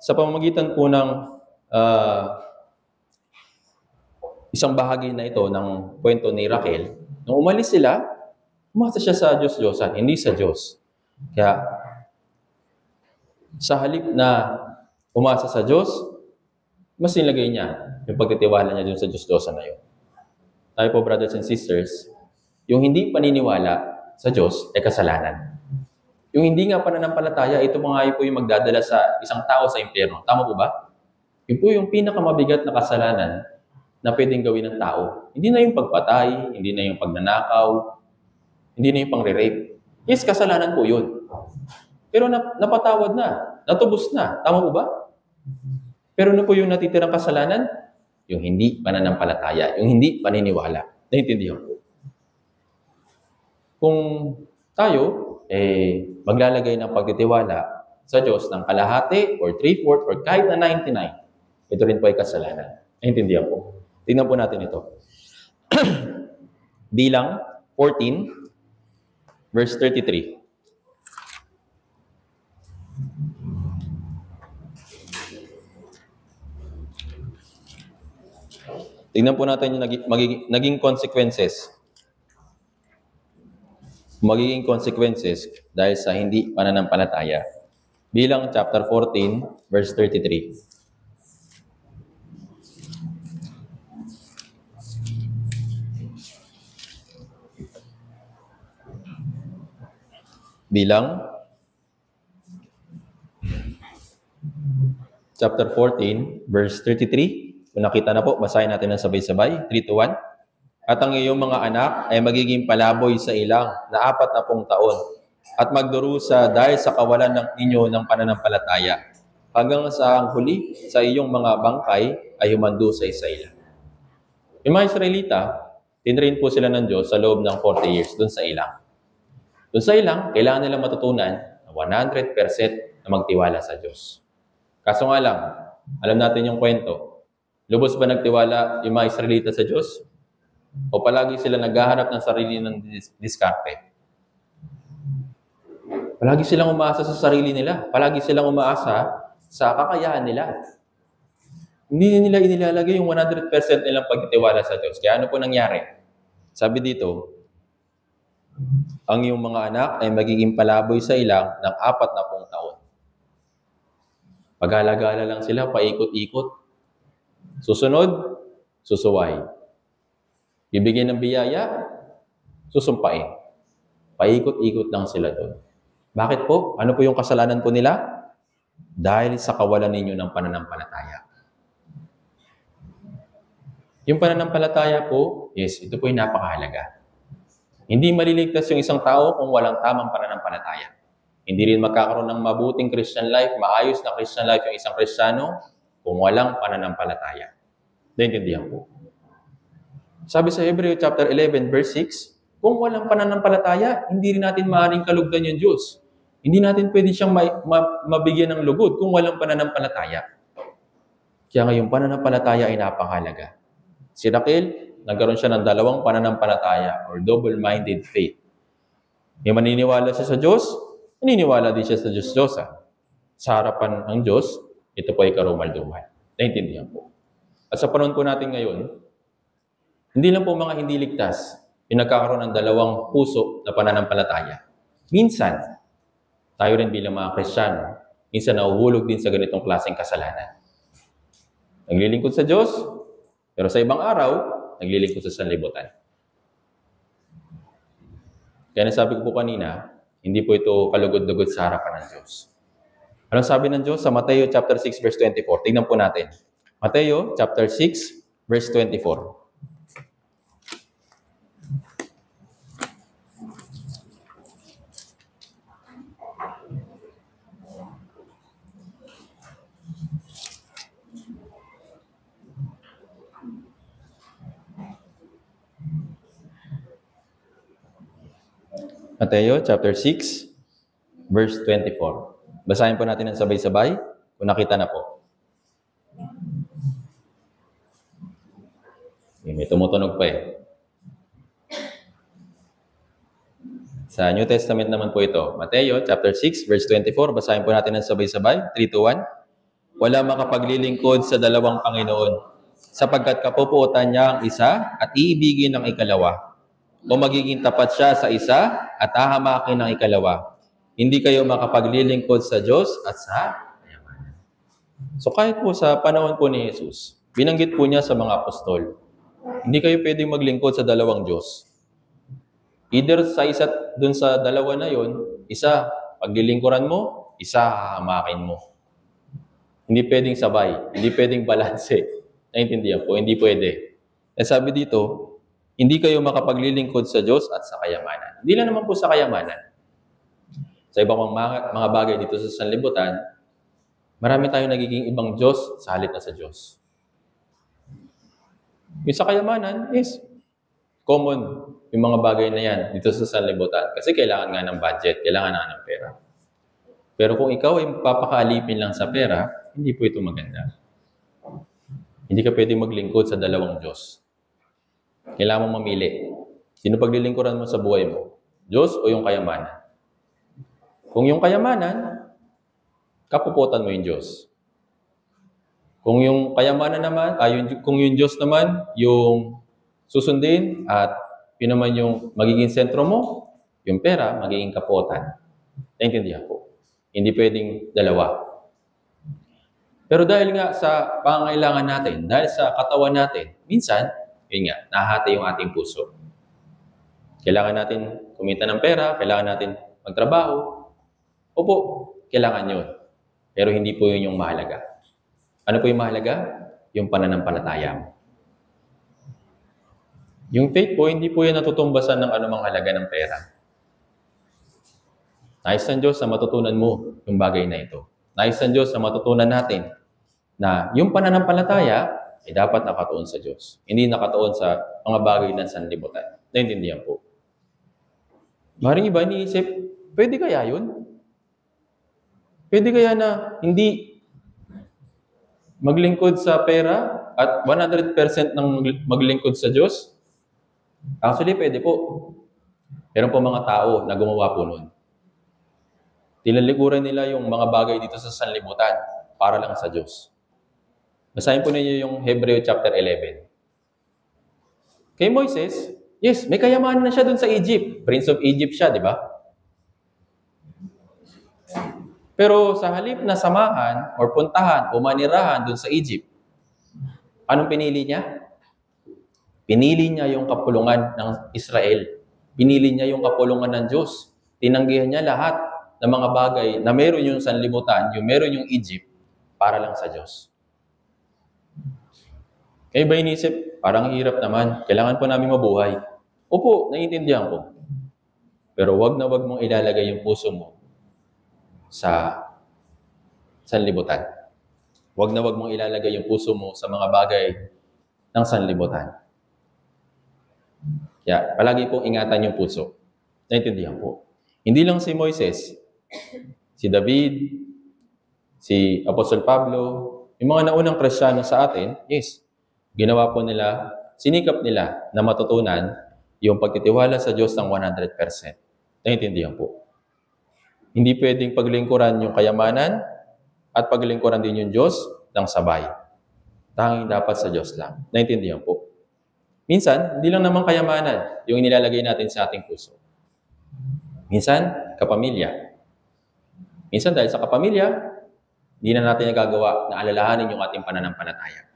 Speaker 1: sa pamamagitan po ng isang bahagi na ito ng kwento ni Raquel, nung umalis sila, umasa siya sa Diyos-Diyosan, hindi sa Diyos. Kaya sa halip na umasa sa Diyos, mas nilagay niya yung pagtitiwala niya dun sa Diyos-Diyosan na yun. Tayo po, brothers and sisters, yung hindi paniniwala sa Diyos ay kasalanan. Yung hindi nga pananampalataya, ito mga po yung magdadala sa isang tao sa impyerno. Tama po ba? Yun po yung pinakamabigat na kasalanan na pwedeng gawin ng tao. Hindi na yung pagpatay, hindi na yung pagnanakaw, hindi na yung pangre-rape. Yes, kasalanan po yun. Pero napatawad na, natubos na. Tama po ba? Pero ano po yung natitirang kasalanan? Yung hindi pananampalataya, yung hindi paniniwala. Naintindihan po. Kung tayo, maglalagay ng pagtitiwala sa Diyos ng kalahati or 3/4 or kahit na 99, ito rin po ay kasalanan. Naintindihan po. Tingnan po natin ito. Bilang 14, verse 33. Tingnan po natin yung naging consequences. Magiging consequences dahil sa hindi pananampalataya. Bilang chapter 14, verse 33. Bilang chapter 14, verse 33. Kung nakita na po, basahin natin ng sabay-sabay. 3 to 1. At ang iyong mga anak ay magiging palaboy sa ilang na 40 taon at magdurusa dahil sa kawalan ng inyo ng pananampalataya. Hanggang sa ang huli, sa iyong mga bangkay ay humandusay sa ilang. Yung mga Israelita, tinrain po sila ng Diyos sa loob ng 40 years doon sa ilang. Doon sa ilang, kailangan nilang matutunan na 100% na magtiwala sa Diyos. Kaso nga lang, alam natin yung kwento. Lubos ba nagtiwala yung mga Israelita sa Diyos? O palagi sila naghahanap ng sarili ng diskarte? Palagi silang umaasa sa sarili nila. Palagi silang umaasa sa kakayahan nila. Hindi nila inilalagay yung 100% nilang pagtitiwala sa Diyos. Kaya ano po nangyari? Sabi dito, ang iyong mga anak ay magiging palaboy sa ilang ng 40 taon. Pag-alagala lang sila, paikot-ikot. Susunod, susuway. Bibigyan ng biyaya, susumpain. Paikot-ikot lang sila doon. Bakit po? Ano po yung kasalanan po nila? Dahil sa kawalan ninyo ng pananampalataya. Yung pananampalataya po, yes, ito po yung napakahalaga. Hindi maliligtas yung isang tao kung walang tamang pananampalataya. Hindi rin magkakaroon ng mabuting Christian life, maayos na Christian life yung isang Kristiyano kung walang pananampalataya. Naintindihan po. Sabi sa Hebreo chapter 11 verse 6, kung walang pananampalataya, hindi rin natin maaaring kalugdan yung Diyos. Hindi natin pwede siyang mabigyan ng lugod kung walang pananampalataya. Kaya ngayong pananampalataya ay napakahalaga. Si Raquel, nagkaroon siya ng 2 pananampalataya or double-minded faith. Yung maniniwala siya sa Diyos, naniniwala din siya sa Diyos-Diyosa. Sa harapan ng Diyos, ito po ay karumal-dumal. Naintindihan po. At sa panahon po natin ngayon, hindi lang po mga hindi ligtas yung nagkakaroon ng dalawang puso na pananampalataya. Minsan, tayo rin bilang mga Kristiyano, minsan nahuhulog din sa ganitong klaseng kasalanan. Naglilingkod sa Diyos, pero sa ibang araw, naglilingkod sa sanlibutan. Kaya nasabi ko po kanina, hindi po ito kalugod-lugod sa harapan ng Diyos. Anong sabi ng Diyos sa Mateo chapter 6 verse 24? Tingnan po natin. Mateo chapter 6 verse 24. Mateo chapter 6 verse 24. Basahin po natin ng sabay-sabay kung nakita na po. May tumutunog pa eh. Sa New Testament naman po ito. Mateo chapter 6 verse 24. Basahin po natin ng sabay-sabay. 3, 2, 1. Wala makapaglilingkod sa dalawang Panginoon, sapagkat kapupuotan niya ang isa at iibigin ang ikalawa. O magiging tapat siya sa isa at hahamakin ng ikalawa. Hindi kayo makapaglilingkod sa Diyos at sa kayamanan. So kahit po sa panahon po ni Jesus, binanggit po niya sa mga apostol, hindi kayo pwedeng maglingkod sa dalawang Diyos. Either sa isa, dun sa dalawa na yon, isa paglilingkuran mo, isa hahamakin mo. Hindi pwedeng sabay, hindi pwedeng balanse. Naintindihan po, hindi pwede. Eh sabi dito, hindi kayo makapaglilingkod sa Diyos at sa kayamanan. Hindi lang naman po sa kayamanan. Sa ibang mga bagay dito sa sanlibutan, marami tayong nagiging ibang Diyos sa halip na sa Diyos. Yung sa kayamanan is common yung mga bagay na yan dito sa sanlibutan. Kasi kailangan nga ng budget, kailangan nga ng pera. Pero kung ikaw ay papakaalipin lang sa pera, hindi po ito maganda. Hindi ka pwede maglingkod sa dalawang Diyos. Kailangan mong mamili. Sino paglilingkuran mo sa buhay mo? Diyos o yung kayamanan? Kung yung kayamanan, kapuputan mo yung Diyos. Kung yung kayamanan naman, kung yung Diyos naman, yung susundin at yun naman yung magiging sentro mo, yung pera, magiging kaputan. Naintindihan po. Hindi pwedeng dalawa. Pero dahil nga sa pangangailangan natin, dahil sa katawan natin, minsan, yun nga, nahati yung ating puso. Kailangan natin kumita ng pera, kailangan natin magtrabaho. Opo, kailangan yun. Pero hindi po yun yung mahalaga. Ano po yung mahalaga? Yung pananampalataya mo. Yung faith po, hindi po yan natutumbasan ng anumang halaga ng pera. Nais ng Diyos na matutunan mo yung bagay na ito. Nais ng Diyos na matutunan natin na yung pananampalataya ay dapat nakatuon sa Diyos. Hindi nakatuon sa mga bagay ng sanlibutan. Naintindihan po. Maring iba iniisip, pwede kaya yun? Pwede kaya na hindi maglingkod sa pera at 100% ng maglingkod sa Diyos? Actually, pwede po. Meron po mga tao na gumawa po nun. Tinalikuran nila yung mga bagay dito sa sanlibutan para lang sa Diyos. Basahin po ninyo yung Hebreo chapter 11. Kay Moises, yes, may kayamanan na siya dun sa Egypt. Prince of Egypt siya, di ba? Pero sa halip na samahan or puntahan o manirahan dun sa Egypt, anong pinili niya? Pinili niya yung kapulungan ng Israel. Pinili niya yung kapulungan ng Diyos. Tinanggihan niya lahat ng mga bagay na meron yung sanlibutan, yung meron yung Egypt, para lang sa Diyos. Kaya ba inisip, parang hirap naman, kailangan po namin mabuhay. Opo, naiintindihan ko. Pero wag na wag mong ilalagay yung puso mo sa sanlibutan. Wag na wag mong ilalagay yung puso mo sa mga bagay ng sanlibutan. Kaya palagi pong ingatan yung puso. Naiintindihan po. Hindi lang si Moises, si David, si Apostol Pablo, yung mga naunang Kristiyano sa atin, yes, ginawa po nila, sinikap nila na matutunan yung pagtitiwala sa Diyos ng 100%. Naiintindihan po. Hindi pwedeng paglingkuran yung kayamanan at paglingkuran din yung Diyos ng sabay. Tanging dapat sa Diyos lang. Naintindihan po. Minsan, hindi lang naman kayamanan yung inilalagay natin sa ating puso. Minsan, kapamilya. Minsan dahil sa kapamilya, hindi na natin nagagawa na alalahanin yung ating pananampalataya.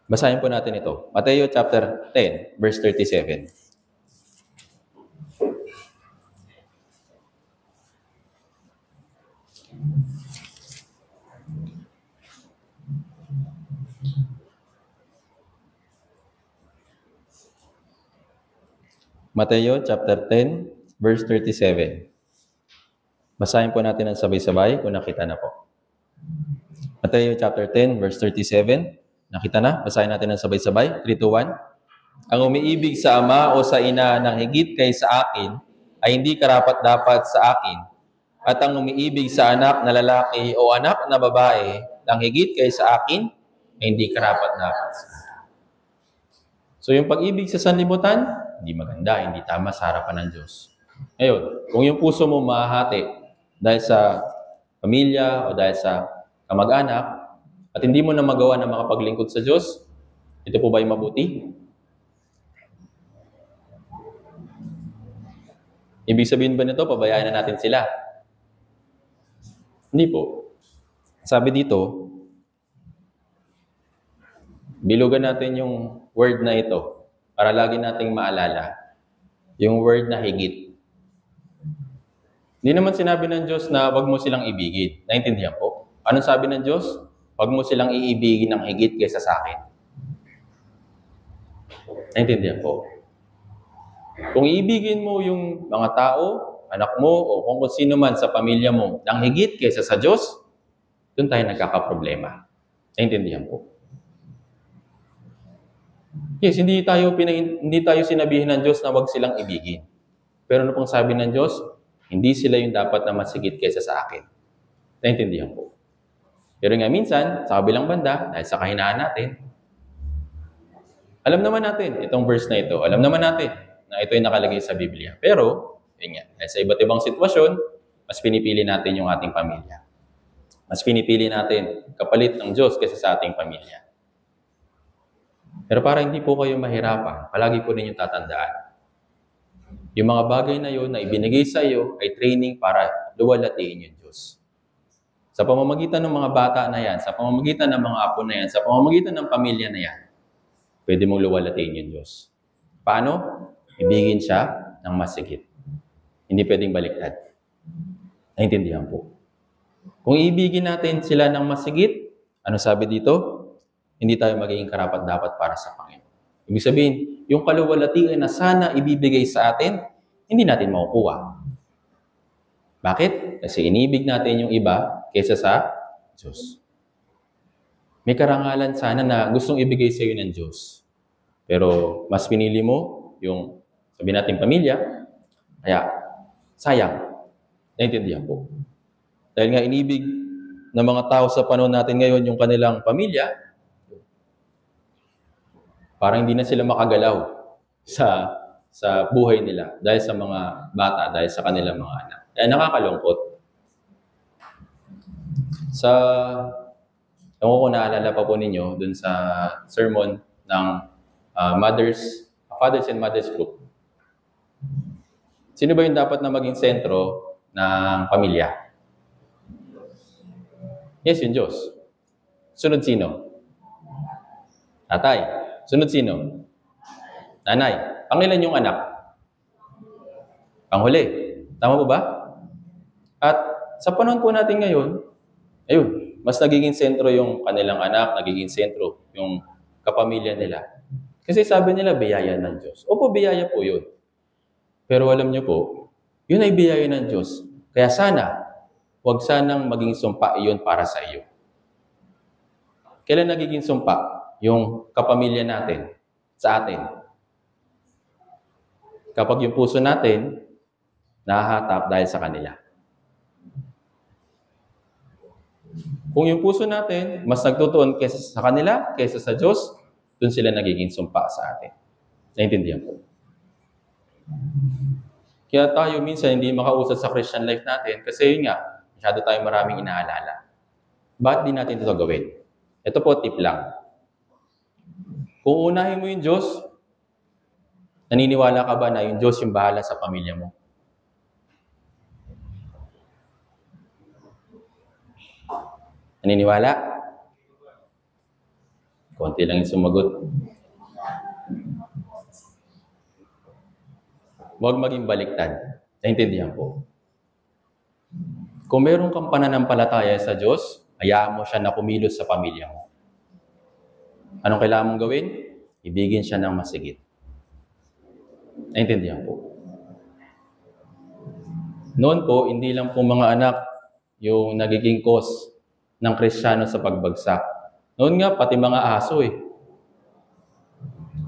Speaker 1: Basahin po natin ito. Mateo chapter 10, verse 37. Mateo chapter 10, verse 37. Basahin po natin ang sabay-sabay kung nakita na po. Mateo chapter 10, verse 37. Nakita na? Basahin natin ang sabay-sabay. 3, 2, 1. Ang umiibig sa ama o sa ina ng higit kay sa akin ay hindi karapat-dapat sa akin. At ang umiibig sa anak na lalaki o anak na babae ng higit kay sa akin ay hindi karapat-dapat sa akin. So yung pag-ibig sa sanlibutan, hindi maganda, hindi tama sa harapan ng Diyos. Ngayon, kung yung puso mo mahahati dahil sa pamilya o dahil sa kamag-anak, at hindi mo na magawa na makapaglingkod sa Diyos, ito po ba yung mabuti? Ibig sabihin ba nito, pabayaan na natin sila? Hindi po. Sabi dito, bilugan natin yung word na ito para lagi nating maalala yung word na higit. Hindi naman sinabi ng Diyos na wag mo silang ibigin. Naintindihan po? Anong sabi ng Diyos? Wag mo silang iibigin ng higit kaysa sa akin. Naintindihan po? Kung iibigin mo yung mga tao, anak mo, o kung sino man sa pamilya mo, ng higit kaysa sa Diyos, doon tayo nagkakaproblema. Naintindihan po? Yes, hindi tayo sinabihin ng Diyos na wag silang ibigin. Pero ano pong sabi ng Diyos? Hindi sila yung dapat na masigit kaysa sa akin. Naintindihan po? Pero nga minsan, sa kabilang banda, dahil sa kahinaan natin, alam naman natin itong verse na ito. Alam naman natin na ito ay nakalagay sa Biblia. Pero, yun nga, sa iba't ibang sitwasyon, mas pinipili natin yung ating pamilya. Mas pinipili natin kapalit ng Diyos kaysa sa ating pamilya. Pero para hindi po kayo mahirapan, palagi po ninyong tatandaan. Yung mga bagay na yun na ibinigay sa iyo ay training para luwalhatiin yung Diyos. Sa pamamagitan ng mga bata na yan, sa pamamagitan ng mga apo na yan, sa pamamagitan ng pamilya na yan, pwede mong luwalhatiin yung Diyos. Paano? Ibigin siya ng masigit. Hindi pwedeng baliktad. Naintindihan po. Kung ibigin natin sila ng masigit, ano sabi dito? Hindi tayo magiging karapat-dapat para sa Panginoon. Ibig sabihin, yung kaluwalhatian na sana ibibigay sa atin, hindi natin makukuha. Bakit? Kasi inibig natin yung iba kaysa sa Diyos. May karangalan sana na gustong ibigay sa iyo ng Diyos. Pero mas pinili mo yung, sabi natin, pamilya, kaya sayang. Naintindihan po. Dahil nga inibig ng mga tao sa panahon natin ngayon yung kanilang pamilya, parang hindi na sila makagalaw sa buhay nila dahil sa mga bata, dahil sa kanilang mga anak. Kaya nakakalungkot. Ewan ko naalala pa po ninyo dun sa sermon ng Fathers and Mothers Group. Sino ba yung dapat na maging sentro ng pamilya? Yes, yung Diyos. Sunod sino? Tatay. Sunod sino? Nanay. Pangilan yung anak? Panghuli. Tama po ba? At sa panahon po natin ngayon, ayun, mas nagiging sentro yung kanilang anak, nagiging sentro yung kapamilya nila. Kasi sabi nila, biyaya ng Diyos. Opo, biyaya po yun. Pero alam niyo po, yun ay biyaya ng Diyos. Kaya sana, huwag sanang maging sumpa iyon para sa iyo. Kailan nagiging sumpa? Yung kapamilya natin sa atin. Kapag yung puso natin, nahahatap dahil sa kanila. Kung yung puso natin, mas nagtutuon kaysa sa kanila, kaysa sa Diyos, doon sila nagiging sumpa sa atin. Naintindihan po? Kaya tayo minsan hindi makausad sa Christian life natin kasi yun nga, masyado tayong maraming inaalala. Bakit di natin ito gawin? Ito po, tip lang. Kung unahin mo yung Diyos, naniniwala ka ba na yung Diyos yung bahala sa pamilya mo? Naniniwala? Konti lang yung sumagot. Huwag maging baliktad. Naintindihan po. Kung meron kang pananampalataya sa Diyos, hayaan mo siya na kumilos sa pamilya mo. Anong kailangan mong gawin? Ibigin siya ng masigit. Naintindihan po. Noon po, hindi lang po mga anak yung nagiging cause ng Kristiyano sa pagbagsak. Noon nga, pati mga aso eh.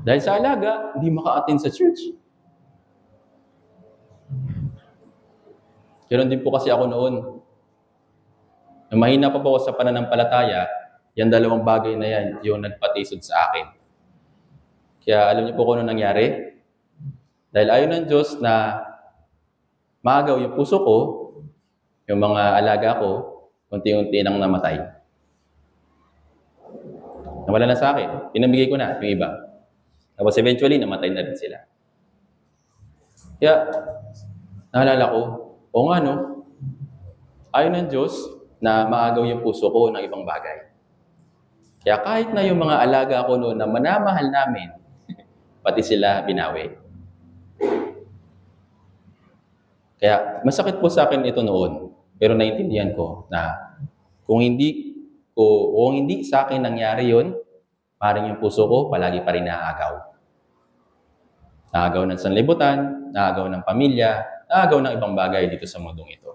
Speaker 1: Dahil sa alaga, hindi maka-attend sa church. Ganoon din po kasi ako noon. Nung mahina pa po ako sa pananampalataya, yan dalawang bagay na yan, yung nagpatisod sa akin. Kaya alam niyo po kung ano nangyari? Dahil ayaw ng Diyos na maagaw yung puso ko, yung mga alaga ko, unti-unti nang namatay. Nawala na sa akin. Pinamigay ko na yung iba. Tapos eventually, namatay na rin sila. Kaya, naalala ko, o nga no, ayaw ng Diyos na maagaw yung puso ko ng ibang bagay. Kaya kahit na yung mga alaga ko noon na manamahal namin, pati sila binawi. Kaya masakit po sa akin ito noon, pero naiintindihan ko na kung hindi sa akin nangyari yun, parang yung puso ko palagi pa rin naaagaw. Naagaw ng sanlibutan, naagaw ng pamilya, naagaw ng ibang bagay dito sa mundong ito.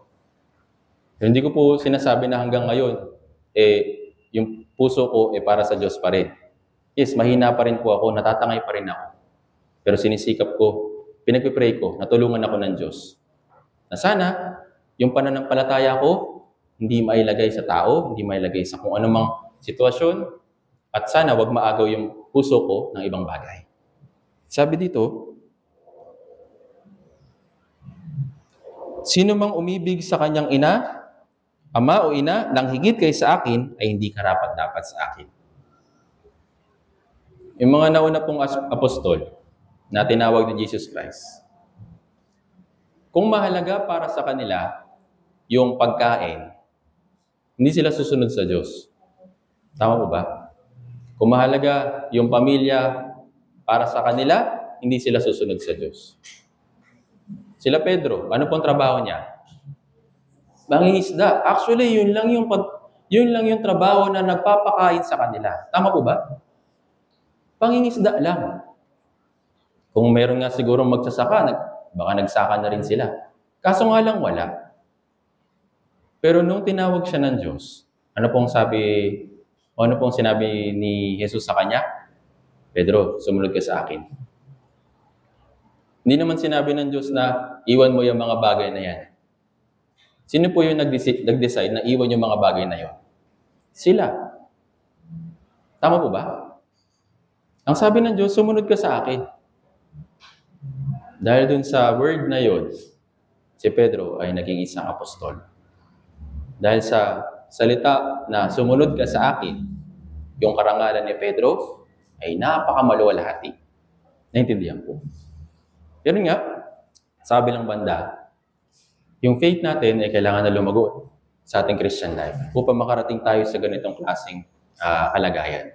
Speaker 1: Pero hindi ko po sinasabi na hanggang ngayon, yung puso ko para sa Diyos pa rin. Yes, mahina pa rin po ako, natatangay pa rin ako. Pero sinisikap ko, pinagpipray ko, natulungan ako ng Diyos. Na sana, yung pananampalataya ko, hindi mailagay sa tao, hindi mailagay sa kung anumang sitwasyon, at sana wag maagaw yung puso ko ng ibang bagay. Sabi dito, sino mang umibig sa kanyang ina, ama o ina, nang higit kay sa akin, ay hindi karapat-dapat sa akin. Yung mga nauna pong apostol na tinawag ni Jesus Christ, kung mahalaga para sa kanila yung pagkain, hindi sila susunod sa Diyos. Tama po ba? Kung mahalaga yung pamilya para sa kanila, hindi sila susunod sa Diyos. Sila Pedro, ano pong trabaho niya? Mangingisda. Actually, yun lang yung trabaho na nagpapakain sa kanila. Tama po ba? Pangingisda lang. Kung meron nga siguro magsasaka, baka nagsaka na rin sila. Kaso nga lang wala. Pero nung tinawag siya ng Diyos, ano pong sinabi ni Jesus sa kanya? Pedro, sumunod ka sa akin. Hindi naman sinabi ng Diyos na iwan mo yung mga bagay na yan. Sino po yung nag-decide na iwan yung mga bagay na yon? Sila. Tama po ba? Ang sabi ng Diyos, sumunod ka sa akin. Dahil dun sa word na yon, si Pedro ay naging isang apostol. Dahil sa salita na sumunod ka sa akin, yung karangalan ni Pedro ay napakamaluwalhati. Naintindihan po. Pero nga, sabi ng banda, yung faith natin ay kailangan na lumago sa ating Christian life upang makarating tayo sa ganitong klaseng kalagayan.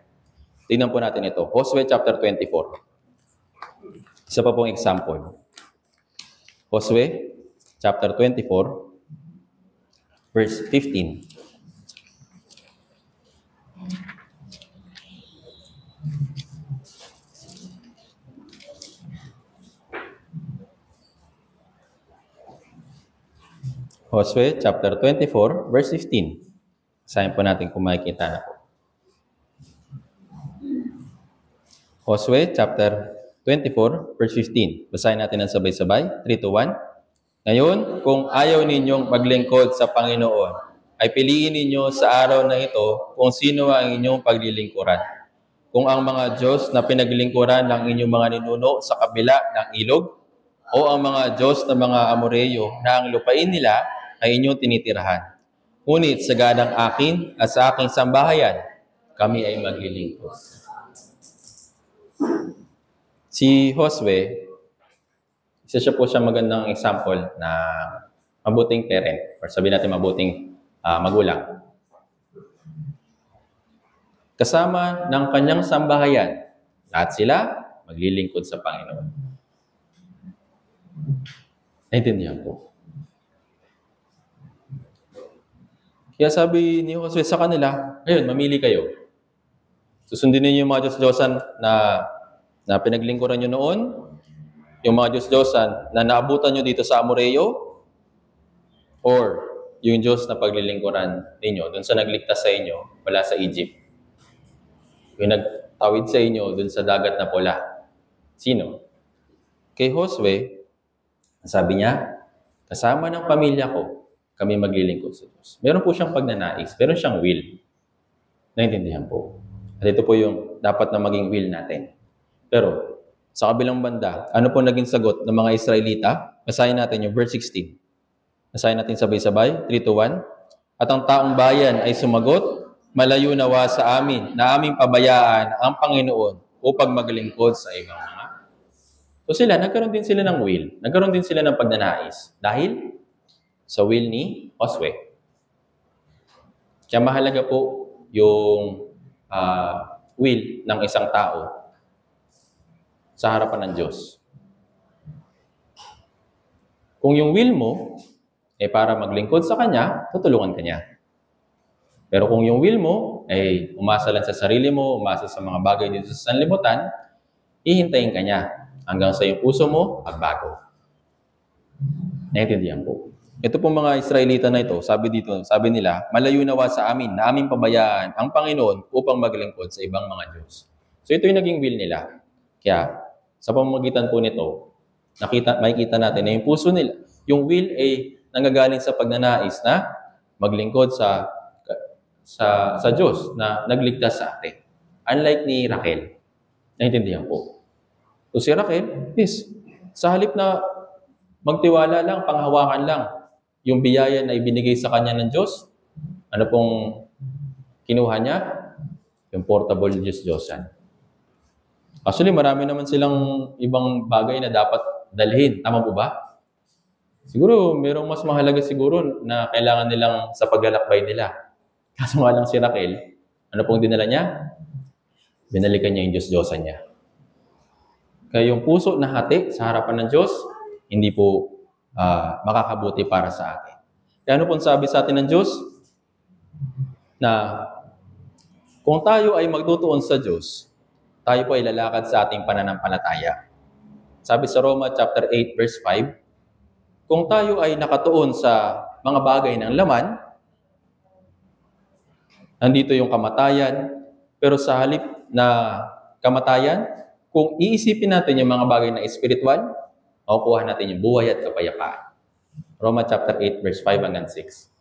Speaker 1: Tingnan po natin ito. Josue chapter 24. Isa pa pong example. Josue chapter 24, verse 15. Josue chapter 24, verse 15. Basahin po natin kung makikita na po. Josue chapter 24, verse 15. Basahin natin ang sabay-sabay. 3, 2, 1. Ngayon, kung ayaw ninyong maglingkod sa Panginoon, ay piliin ninyo sa araw na ito kung sino ang inyong paglilingkuran. Kung ang mga Diyos na pinaglingkuran ng inyong mga ninuno sa kabila ng ilog, o ang mga Diyos na mga Amoreyo na ang lupain nila ay inyong tinitirahan. Ngunit sa ganang akin at sa aking sambahayan, kami ay maglilingkod. Si Josue, isa siya po siya magandang example na mabuting parent or sabihin natin mabuting magulang. Kasama ng kanyang sambahayan, lahat sila maglilingkod sa Panginoon. Naintindihan po. Kaya sabi ni Josue sa kanila, ngayon, mamili kayo. Susundin niyo yung mga Diyos-Diyosan na pinaglingkuran nyo noon, yung mga Diyos-Diyosan na naabutan nyo dito sa Amorreo, or yung Diyos na paglilingkuran ninyo, dun sa nagligtas sa inyo, wala sa Egypt. Yung nagtawid sa inyo dun sa dagat na pula. Sino? Kay Josue, sabi niya, kasama ng pamilya ko, kami maglilingkod sa Diyos. Meron po siyang pagnanais, meron siyang will. Naintindihan po. At ito po yung dapat na maging will natin. Pero, sa kabilang banda, ano po naging sagot ng mga Israelita? Basahin natin yung verse 16. Basahin natin sabay-sabay, 3-1. At ang taong bayan ay sumagot, malayo nawa sa amin na aming pabayaan ang Panginoon upang maglingkod sa ibang mga. So sila, nagkaroon din sila ng will. Nagkaroon din sila ng pagnanais. Dahil sa will ni Josue. Kaya mahalaga po yung will ng isang tao sa harapan ng Diyos. Kung yung will mo para maglingkod sa Kanya, tutulungan Kanya. Pero kung yung will mo ay umasa lang sa sarili mo, umasa sa mga bagay dito sa sanlibutan, hihintayin Kanya hanggang sa yung puso mo magbago. Naintindihan po. Ito pong mga Israelita na ito, sabi nila, malayo nawa sa amin na aming pabayaan ang Panginoon upang maglingkod sa ibang mga Diyos. So ito yung naging will nila. Kaya sa pamamagitan po nito, makikita natin na yung puso nila, yung will ay nanggagaling sa pagnanais na maglingkod sa Diyos na nagligtas sa atin. Unlike ni Raquel. Naintindihan po. So si Raquel, sa halip na magtiwala lang, panghawakan lang, yung biyaya na ibinigay sa kanya ng Diyos, ano pong kinuha niya? Yung portable Diyos-Diyosan. Actually, marami naman silang ibang bagay na dapat dalhin. Tama po ba? Siguro, merong mas mahalaga siguro na kailangan nilang sa paglalakbay nila. Kaso nga lang si Raquel, ano pong dinala niya? Binalikan niya yung Diyos-Diyosan niya. Kaya yung puso na hati sa harapan ng Diyos, hindi po makakabuti para sa atin. Kaya ano pong sabi sa atin ng Diyos? Na kung tayo ay magtutuon sa Diyos, tayo po ay lalakad sa ating pananampalataya. Sabi sa Roma chapter 8 verse 5, kung tayo ay nakatuon sa mga bagay ng laman, nandito yung kamatayan, pero sa halip na kamatayan, kung iisipin natin yung mga bagay na espiritual, makukuha natin yung buhay at kapayapaan. Roma chapter 8 verse 5 hanggang 6.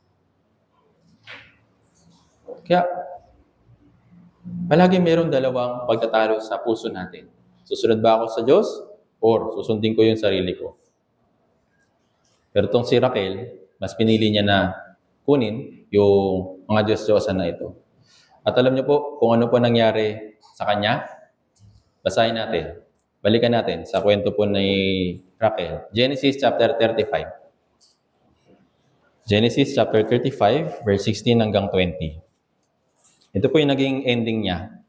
Speaker 1: Kaya, palagi mayroong dalawang pagtatalo sa puso natin. Susunod ba ako sa Diyos or susundin ko yung sarili ko? Pero itong si Raquel, mas pinili niya na kunin yung mga Diyos-Diyosan na ito. At alam niyo po kung ano po nangyari sa kanya? Basahin natin. Balikan natin sa kwento po ni Raquel. Genesis chapter 35. Genesis chapter 35, verse 16 hanggang 20. Ito po yung naging ending niya.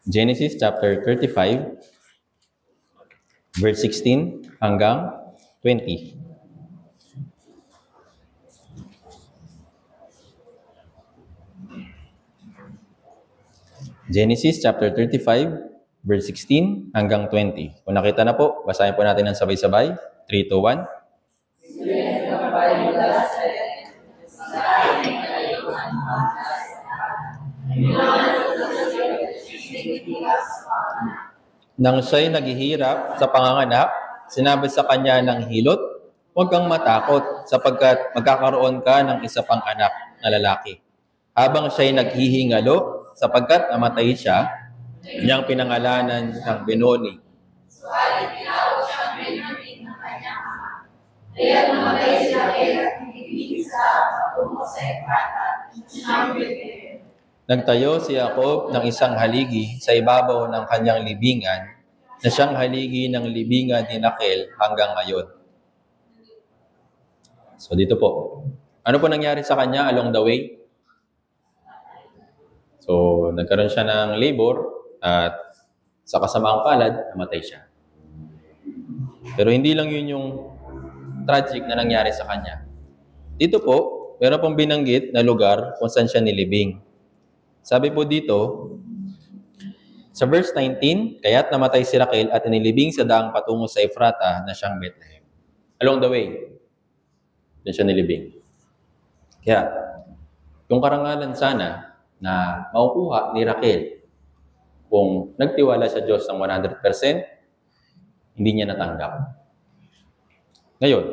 Speaker 1: Genesis chapter 35, verse 16 hanggang 20. Genesis chapter 35, verse 16 hanggang 20. Kung nakita na po, basahin po natin ng sabay-sabay. 3, 2, 1. Nang siya'y naghihirap sa panganganak, sinabi sa kanya ng hilot, huwag kang matakot sapagkat magkakaroon ka ng isa pang anak na lalaki. Habang siya'y naghihingalo, sapagkat namatay siya, niyang pinangalanan ng Benoni.
Speaker 2: Subalit tinawag siyang Benoni ng kanyang ama. Kaya't namatay si Raquel at nagiging
Speaker 1: Nagtayo si Jacob ng isang haligi sa ibabaw ng kanyang libingan na siyang haligi ng libingan ni Rachel hanggang ngayon. So dito po. Ano po nangyari sa kanya along the way? So nagkaroon siya ng labor at sa kasamaang palad, namatay siya. Pero hindi lang yun yung tragic na nangyari sa kanya. Dito po, meron pong binanggit na lugar kung saan siya nilibing. Sabi po dito, sa verse 19, kaya't namatay si Rachel at inilibing sa daang patungo sa Ephrata na siyang Bethlehem. Along the way, doon siya nilibing. Kaya, yung karangalan sana na makukuha ni Rachel kung nagtiwala sa Diyos ng 100%, hindi niya natanggap. Ngayon,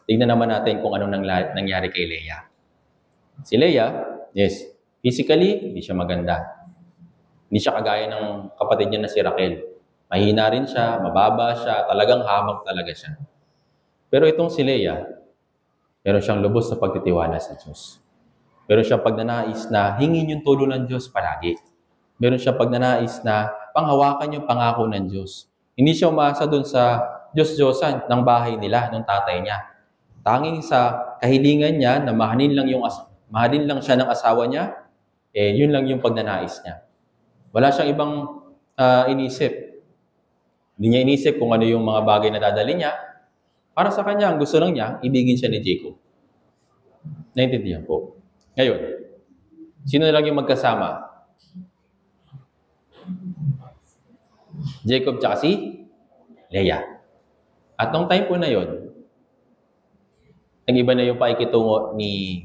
Speaker 1: tignan naman natin kung anong nangyari kay Leah. Si Leah, yes, physically, hindi siya maganda. Hindi siya kagaya ng kapatid niya na si Rachel. Mahina rin siya, mababa siya, talagang hamag talaga siya. Pero itong si Leah, meron siyang lubos na pagtitiwala sa Diyos. Meron siyang pagnanais na hingin yung tulong ng Diyos palagi. Meron siyang pagnanais na panghawakan yung pangako ng Diyos. Hindi siya umasa doon sa Diyos-Diyosan ng bahay nila, ng tatay niya. Tanging sa kahilingan niya na mahalin lang siya ng asawa niya, yun lang yung pagnanais niya. Wala siyang ibang inisip. Hindi niya inisip kung ano yung mga bagay na dadali niya. Para sa kanya, ang gusto lang niya, ibigin siya ni Jacob. Naintindihan po. Ngayon, sino na lang yung magkasama? Jacob tsaka si Leah. At nung time po na yun, nag-iba na yung paikitungo ni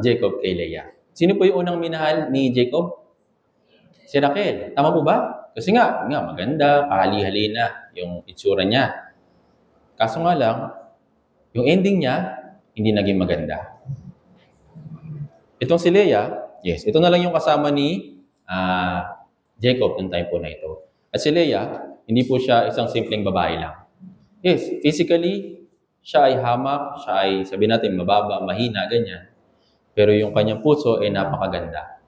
Speaker 1: Jacob kay Leah. Sino po yung unang minahal ni Jacob? Si Rachel. Tama po ba? Kasi nga maganda, kahali-hali na yung itsura niya. Kaso nga lang, yung ending niya, hindi naging maganda. Itong si Leah, yes, ito na lang yung kasama ni Jacob nung time po na ito. At si Leah, hindi po siya isang simpleng babae lang. Yes, physically, siya ay hamak, siya ay sabihin natin mababa, mahina, ganyan. Pero yung kanyang puso ay napakaganda.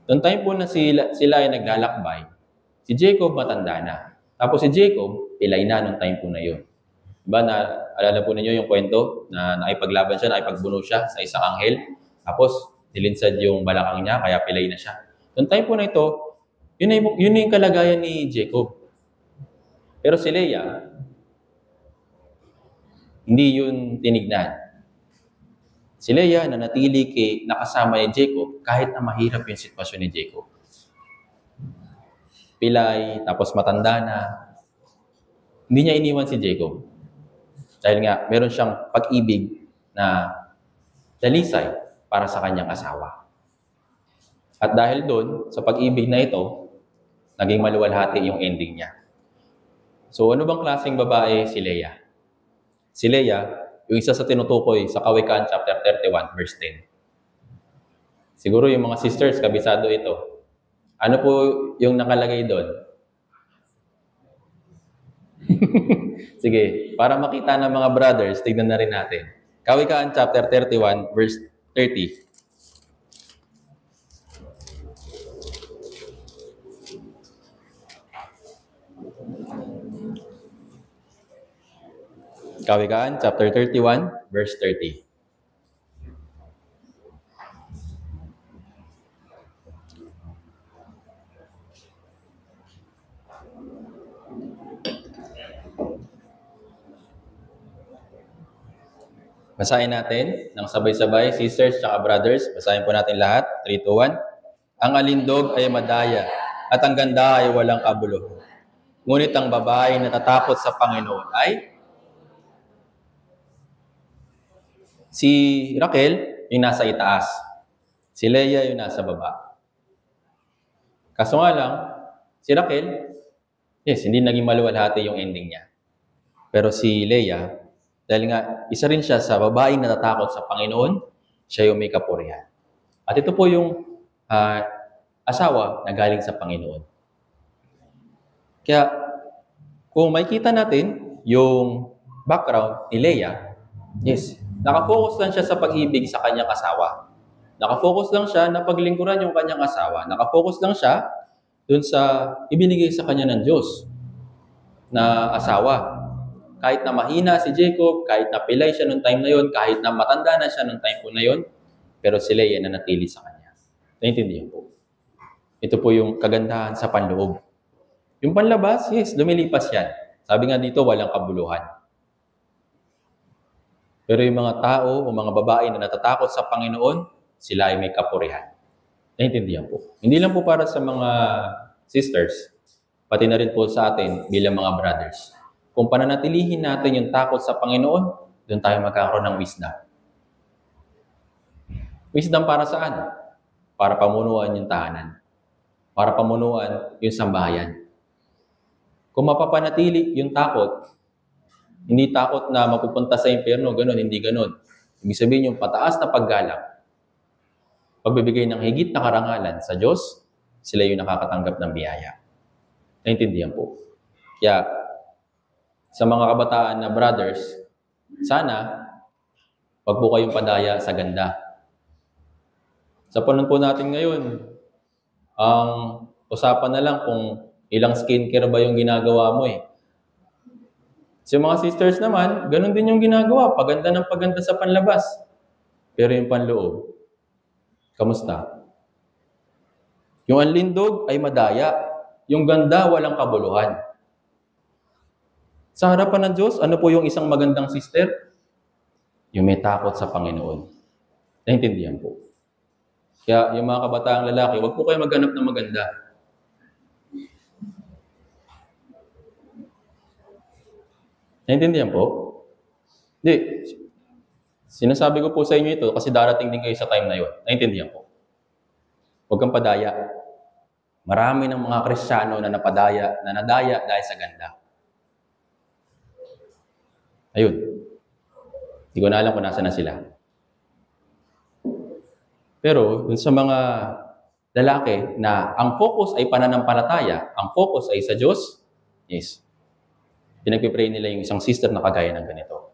Speaker 1: Noong time po na sila ay naglalakbay, si Jacob matanda na. Tapos si Jacob, pilay na noong time po na yun. Diba, alala po ninyo yung kwento na nakipaglaban siya, nakipagbuno siya sa isang anghel. Tapos, nilinsad yung balakang niya, kaya pilay na siya. Noong time po na ito, yun yung kalagayan ni Jacob. Pero si Leah, hindi yun tinignan. Si Leah nanatili nakasama ni Jacob kahit na mahirap yung sitwasyon ni Jacob. Pilay, tapos matanda na. Hindi niya iniwan si Jacob. Dahil nga, meron siyang pag-ibig na dalisay para sa kanyang asawa. At dahil doon, sa pag-ibig na ito, naging maluwalhati yung ending niya. So, ano bang klaseng babae si Leah? Si Leah, yung isa sa tinutukoy sa Kawikaan chapter 31, verse 10. Siguro yung mga sisters, kabisado ito. Ano po yung nakalagay doon? Sige, para makita ng mga brothers, tignan na rin natin. Kawikaan chapter 31, verse 30. Kawikaan chapter 31, verse 30. Basahin natin ng sabay-sabay, sisters at brothers. Basahin po natin lahat. 3, 2, 1. Ang alindog ay madaya at ang ganda ay walang kabuluhan. Ngunit ang babae na natatakot sa Panginoon ay si Rachel, yung nasa itaas. Si Leah, yung nasa baba. Kaso nga lang, si Rachel, yes, hindi naging maluwalhati yung ending niya. Pero si Leah, dahil nga, isa rin siya sa babaeng natatakot sa Panginoon, siya yung may kapurihan. At ito po yung asawa na galing sa Panginoon. Kaya, kung makikita natin yung background ni Leah, Yes. Nakafocus lang siya sa pag-ibig sa kanyang asawa. Nakafocus lang siya na paglingkuran yung kanyang asawa. Nakafocus lang siya dun sa ibinigay sa kanya ng Diyos na asawa. Kahit na mahina si Jacob, kahit na pilay siya nung time na yon, kahit na matanda na siya nung time po na yon, pero si Leah nanatili sa kanya. Naintindihan po. Ito po yung kagandahan sa panloob. Yung panlabas, yes, lumilipas yan. Sabi nga dito, walang kabuluhan. Pero yung mga tao o mga babae na natatakot sa Panginoon, sila ay may kapurihan. Naintindihan po. Hindi lang po para sa mga sisters, pati na rin po sa atin bilang mga brothers. Kung pananatilihin natin yung takot sa Panginoon, doon tayo magkakaroon ng wisdom. Wisdom para saan? Para pamunuan yung tahanan. Para pamunuan yung sambahayan. Kung mapapanatili yung takot, hindi takot na mapupunta sa impyerno, ganun, hindi ganun. Ibig sabihin yung pataas na paggalang, pagbibigay ng higit na karangalan sa Diyos, sila yung nakakatanggap ng biyaya. Naintindihan po. Kaya, sa mga kabataan na brothers, sana, wag po kayong padaya sa ganda. Sa panahon po natin ngayon, ang usapan na lang kung ilang skincare ba yung ginagawa mo eh. Sa mga sisters naman, ganun din yung ginagawa. Paganda ng paganda sa panlabas. Pero yung panloob, kamusta? Yung anlindog ay madaya. Yung ganda, walang kabuluhan. Sa harapan ng Diyos, ano po yung isang magandang sister? Yung may takot sa Panginoon. Naintindihan po. Kaya yung mga kabataang lalaki, huwag po kayo maghanap ng maganda. Naintindihan po? Hindi. Sinasabi ko po sa inyo ito kasi darating din kayo sa time na yun. Naintindihan po? Huwag kang padaya. Marami ng mga Kristiyano na nadaya dahil sa ganda. Ayun. Hindi ko na alam kung nasa na sila. Pero, dun sa mga lalaki na ang focus ay pananampalataya, ang focus ay sa Diyos, yes, pinagpipray nila yung isang sister na kagaya ng ganito.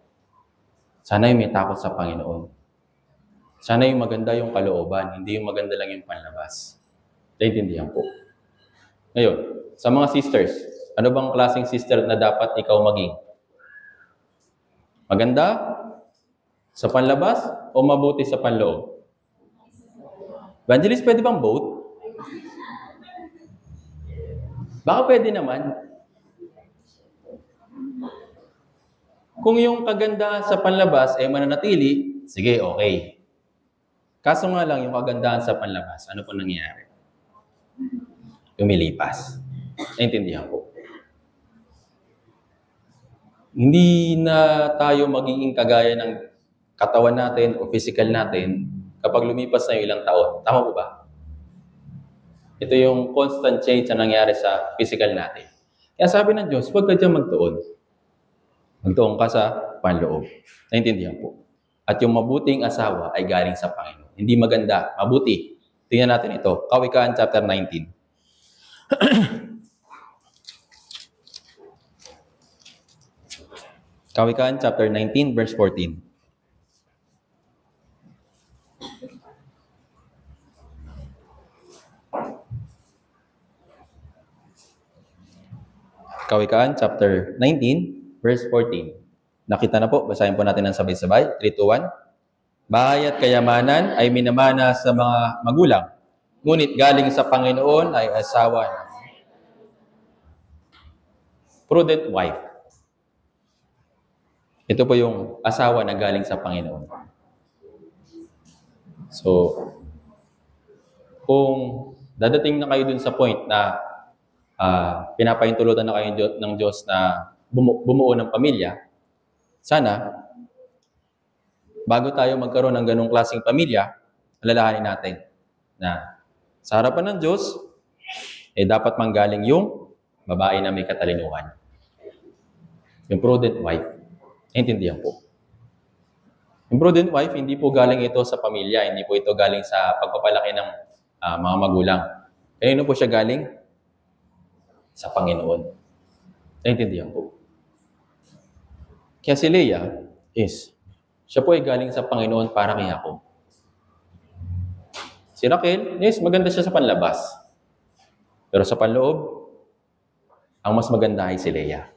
Speaker 1: Sana yung may takot sa Panginoon. Sana yung maganda yung kalooban, hindi yung maganda lang yung panlabas. Naintindihan po. Ngayon, sa mga sisters, ano bang klaseng sister na dapat ikaw maging? Maganda sa panlabas o mabuti sa panloob? Evangelist, pwede bang both? Baka pwede naman. Kung yung kagandahan sa panlabas ay mananatili, sige, okay. Kaso nga lang, yung kagandahan sa panlabas, ano po nangyayari? Lumilipas. Naintindihan po. Hindi na tayo magiging kagaya ng katawan natin o physical natin kapag lumipas na yung ilang taon. Tama po ba? Ito yung constant change na nangyari sa physical natin. Kaya sabi ng Diyos, huwag ka dyan magtuon. Magtuon ka sa panloob. Naintindihan po. At yung mabuting asawa ay galing sa Panginoon. Hindi maganda, mabuti. Tingnan natin ito. Kawikaan chapter 19. Kawikaan chapter 19 verse 14. Kawikaan chapter 19 verse 14. Nakita na po, basahin po natin ng sabay-sabay. 3, 2, 1. Bahay at kayamanan ay minamana sa mga magulang, ngunit galing sa Panginoon ay asawa ng prudent wife. Ito po yung asawa na galing sa Panginoon. So, kung dadating na kayo dun sa point na pinapahintulutan na kayo ng Diyos na bumuo ng pamilya, sana, bago tayo magkaroon ng ganong klaseng pamilya, alalahanin natin na sa harapan ng Diyos, dapat manggaling yung babae na may katalinuhan. Yung prudent wife. Intindihan po. Yung prudent wife, hindi po galing ito sa pamilya, hindi po ito galing sa pagpapalaki ng mga magulang. Kanino po siya galing? Sa Panginoon. Naintindihan po. Kaya si Leah is Siya po ay galing sa Panginoon para kay Jacob. Si Raquel, yes, maganda siya sa panlabas. Pero sa panloob, ang mas maganda ay si Leah.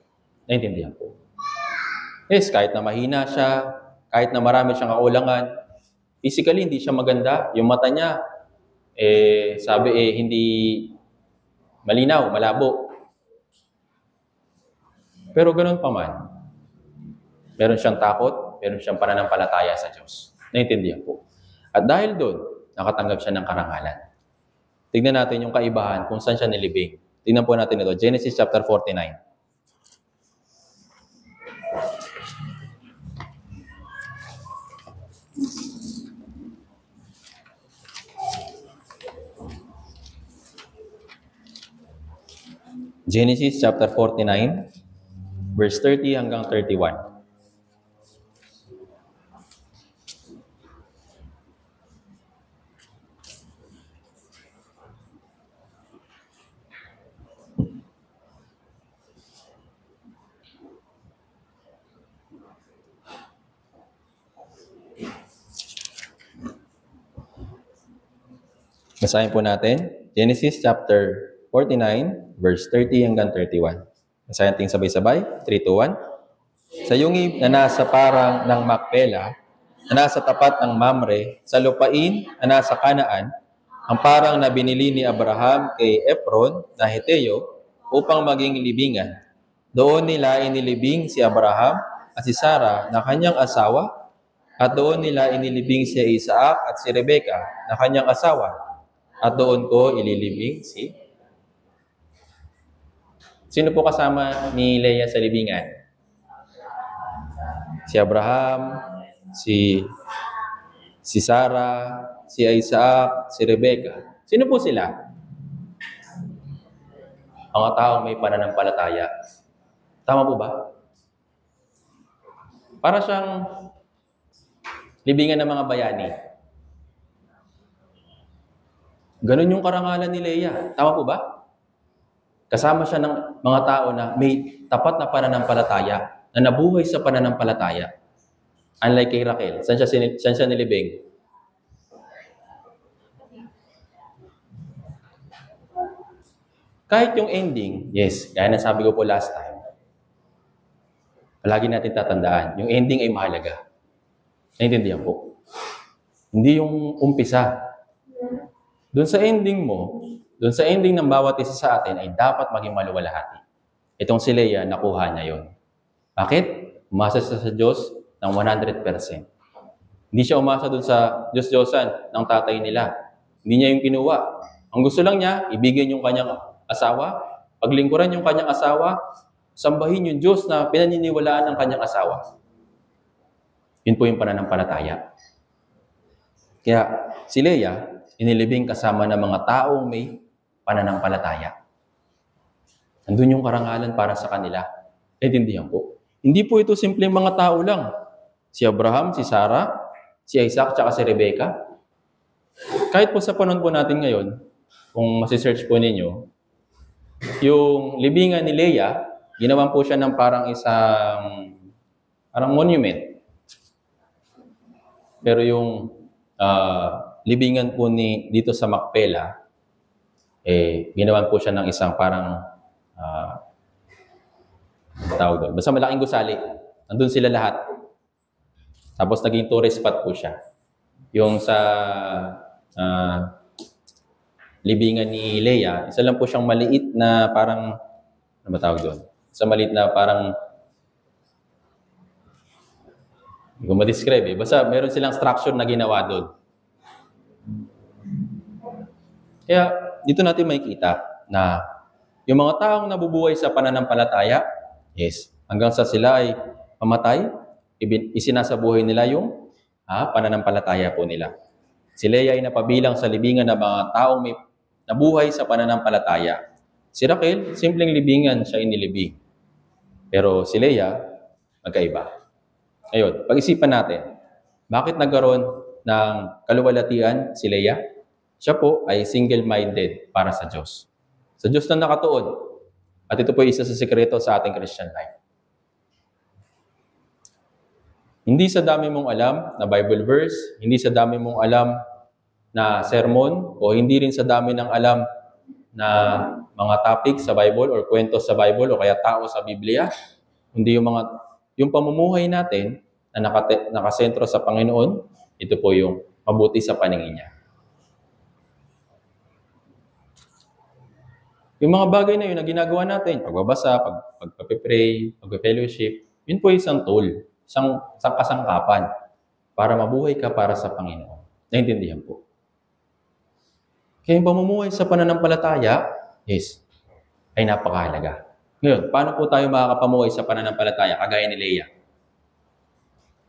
Speaker 1: Naintindihan po. Yes, kahit na mahina siya, kahit na marami siyang kakulangan, physically hindi siya maganda. Yung mata niya, hindi malinaw, malabo. Pero ganun pa man, meron siyang takot, meron siyang pananampalataya sa Diyos. Naintindihan po. At dahil doon, nakatanggap siya ng karangalan. Tignan natin yung kaibahan kung saan siya nilibing. Tignan po natin ito, Genesis chapter 49. Genesis chapter 49, verse 30 hanggang 31. Basahin po natin, Genesis chapter 49, verse 30 hanggang 31. Basahin natin sabay-sabay, 3, 2, 1. Sa yungib na nasa parang ng Macpela, na nasa tapat ng Mamre, sa lupain na nasa Kanaan, ang parang na binili ni Abraham kay Ephron na Heteo upang maging libingan. Doon nila inilibing si Abraham at si Sarah na kanyang asawa, at doon nila inilibing si Isaac at si Rebekah na kanyang asawa, at doon ko ililibing si... Sino po kasama ni Leah sa libingan? Si Abraham, si Sarah, si Isaac, si Rebekah. Sino po sila? Mga taong may pananampalataya. Tama po ba? Para siyang libingan ng mga bayani. Ganun yung karangalan ni Leah. Tama po ba? Kasama siya ng mga tao na may tapat na pananampalataya, na nabuhay sa pananampalataya. Unlike kay Raquel, saan siya nilibing? Kahit yung ending, yes, gaya na sabi ko po last time, palagi natin tatandaan, yung ending ay mahalaga. Naintindihan po? Hindi yung umpisa. Doon sa ending mo, doon sa ending ng bawat isa sa atin ay dapat maging maluwalhati. Itong si Leah, nakuha niya yon. Bakit? Umasa siya sa Diyos ng 100%. Hindi siya umasa doon sa Diyos-Diyosan ng tatay nila. Hindi niya yung kinuha. Ang gusto lang niya, ibigin yung kanyang asawa, paglingkuran yung kanyang asawa, sambahin yung Diyos na pinaniniwalaan ng kanyang asawa. Yun po yung pananampalataya. Kaya si Leah, inilibing kasama ng mga taong may pananampalataya. Nandun yung karangalan para sa kanila. Naintindihan po. Hindi po ito simpleng mga tao lang. Si Abraham, si Sarah, si Isaac, tsaka si Rebekah. Kahit po sa panahon po natin ngayon, kung masisearch po ninyo, yung libingan ni Leah, ginawan po siya ng parang monument. Pero yung libingan po dito sa Macpela, ginawan po siya ng isang parang tawag doon. Basta malaking gusali. Nandun sila lahat. Tapos naging tourist spot po siya. Yung sa libingan ni Leah, isa lang po siyang maliit na parang, ano ba tawag doon? Isa maliit na parang, hindi ko ma-describe eh. Basta meron silang structure na ginawa doon. Kaya dito natin makikita na yung mga taong nabubuhay sa pananampalataya, yes, hanggang sa sila ay mamatay, isinasabuhay nila yung pananampalataya po nila. Si Leah ay napabilang sa libingan ng mga taong may nabuhay sa pananampalataya. Si Raquel, simpleng libingan siya inilibing. Pero si Leah, magkaiba. Ngayon, pag-isipan natin, bakit nagkaroon ng kaluwalhatian si Leah? Siya po ay single-minded para sa Diyos. Sa Diyos na nakatuon. At ito po isa sa sekreto sa ating Christian life. Hindi sa dami mong alam na Bible verse, hindi sa dami mong alam na sermon, o hindi rin sa dami ng alam na mga topic sa Bible or kwento sa Bible o kaya tao sa Biblia, hindi yung pamumuhay natin na nakasentro sa Panginoon, ito po yung mabuti sa paningin niya. Yung mga bagay na yun na ginagawa natin, pagbabasa, pagpapipray, pagpapellowship, yun po isang tool, isang kasangkapan para mabuhay ka para sa Panginoon. Naintindihan po. Kaya yung pamumuhay sa pananampalataya, yes, ay napakahalaga. Ngayon, paano po tayo makakapamuhay sa pananampalataya kagaya ni Leah?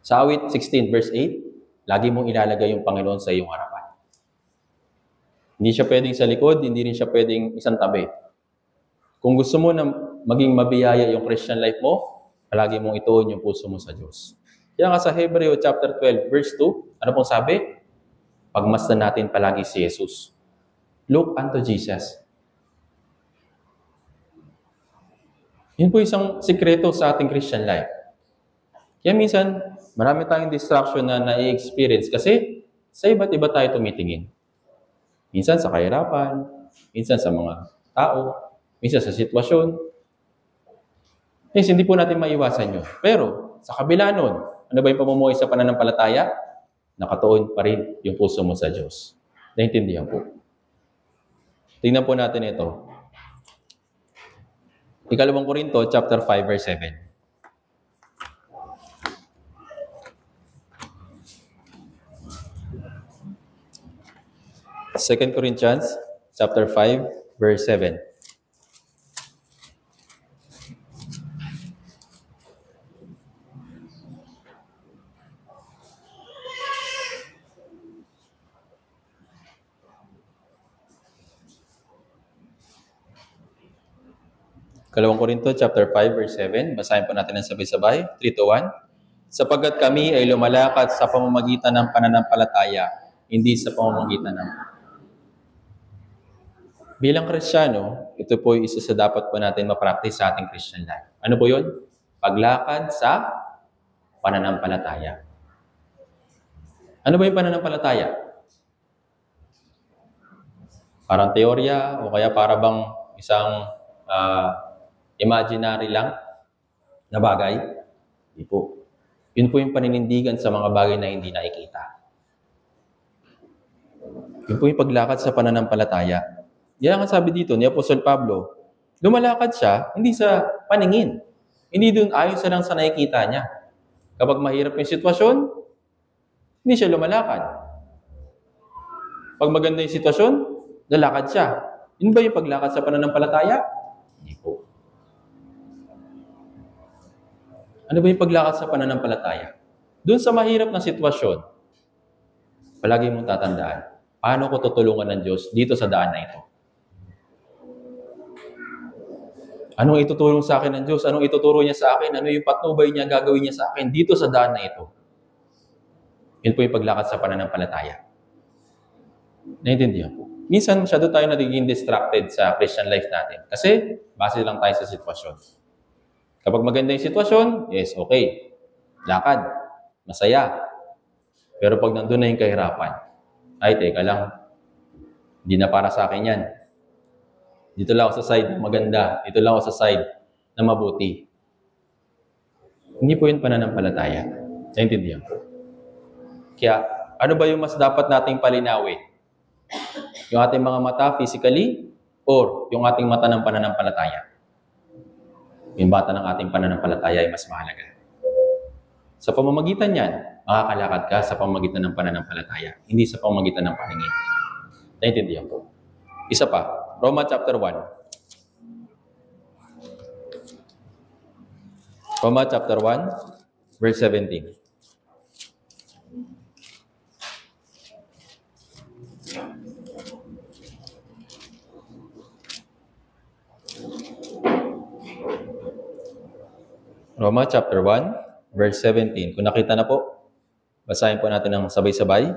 Speaker 1: Sa Awit 16 verse 8, lagi mong ilalagay yung Panginoon sa iyong harapan. Hindi siya pwedeng sa likod, hindi rin siya pwedeng isang tabi. Kung gusto mo na maging mabiyaya yung Christian life mo, palagi mong ituon yung puso mo sa Diyos. Kaya nga sa Hebreo chapter 12 verse 2, ano pong sabi? Pagmasdan natin palagi si Jesus. Look unto Jesus. Yun po isang sikreto sa ating Christian life. Kaya minsan, marami tayong distraction na na-experience kasi sa iba't iba tayo tumitingin. Minsan sa kahirapan, minsan sa mga tao, minsan sa sitwasyon. Yes, hindi po natin maiwasan yun. Pero, sa kabila nun, ano ba yung pamumuhay sa pananampalataya? Nakatuon pa rin yung puso mo sa Diyos. Naintindihan po. Tingnan po natin ito. Ikalawang Korinto, chapter 5, verse 7. 2 Corinthians chapter 5, verse 7. Kalawang Korinto chapter 5, verse 7. Basahin po natin ng sabay-sabay. 3 to 1. Sapagkat kami ay lumalakad sa pamamagitan ng pananampalataya, hindi sa pamamagitan ng bilang Kristiyano, ito po isa sa dapat po natin ma-practice sa ating Christian life. Ano po yun? Paglakad sa pananampalataya. Ano ba yung pananampalataya? Parang teorya o kaya para bang isang imaginary lang na bagay? Hindi po. Yun po yung paninindigan sa mga bagay na hindi nakikita. Yun po yung paglakad sa pananampalataya. Yan ang sabi dito ni Apostol Pablo, lumalakad siya, hindi sa paningin. Hindi doon ayon sa lang sa nakikita niya. Kapag mahirap yung sitwasyon, hindi siya lumalakad. Pag maganda yung sitwasyon, lalakad siya. Yun ba yung paglakad sa pananampalataya? Hindi po. Ano ba yung paglakad sa pananampalataya? Doon sa mahirap na sitwasyon, palagi mong tatandaan, paano ko tutulungan ng Diyos dito sa daan na ito? Anong itutulong sa akin ng Diyos? Anong ituturo niya sa akin? Ano yung patnubay niya, gagawin niya sa akin dito sa daan na ito? Yun po yung paglakad sa pananampalataya. Naintindihan po. Minsan, masyado tayo nagiging distracted sa Christian life natin. Kasi, base lang tayo sa sitwasyon. Kapag maganda yung sitwasyon, yes, okay. Lakad. Masaya. Pero pag nandun na yung kahirapan, ay, teka lang. Hindi na para sa akin yan. Dito lang ako sa side na maganda. Dito lang ako sa side na mabuti. Hindi po yun pananampalataya. Naintindihan po. Kaya, ano ba yung mas dapat nating palinawin? Yung ating mga mata physically or yung ating mata ng pananampalataya? Yung bata ng ating pananampalataya ay mas mahalaga. Sa pamamagitan yan, makakalakad ka sa pamamagitan ng pananampalataya, hindi sa pamamagitan ng paningin. Naintindihan po. Isa pa, Roma chapter 1. Roma chapter 1, verse 17. Roma chapter 1, verse 17. Kung nakita na po, basahin po natin ng sabay-sabay.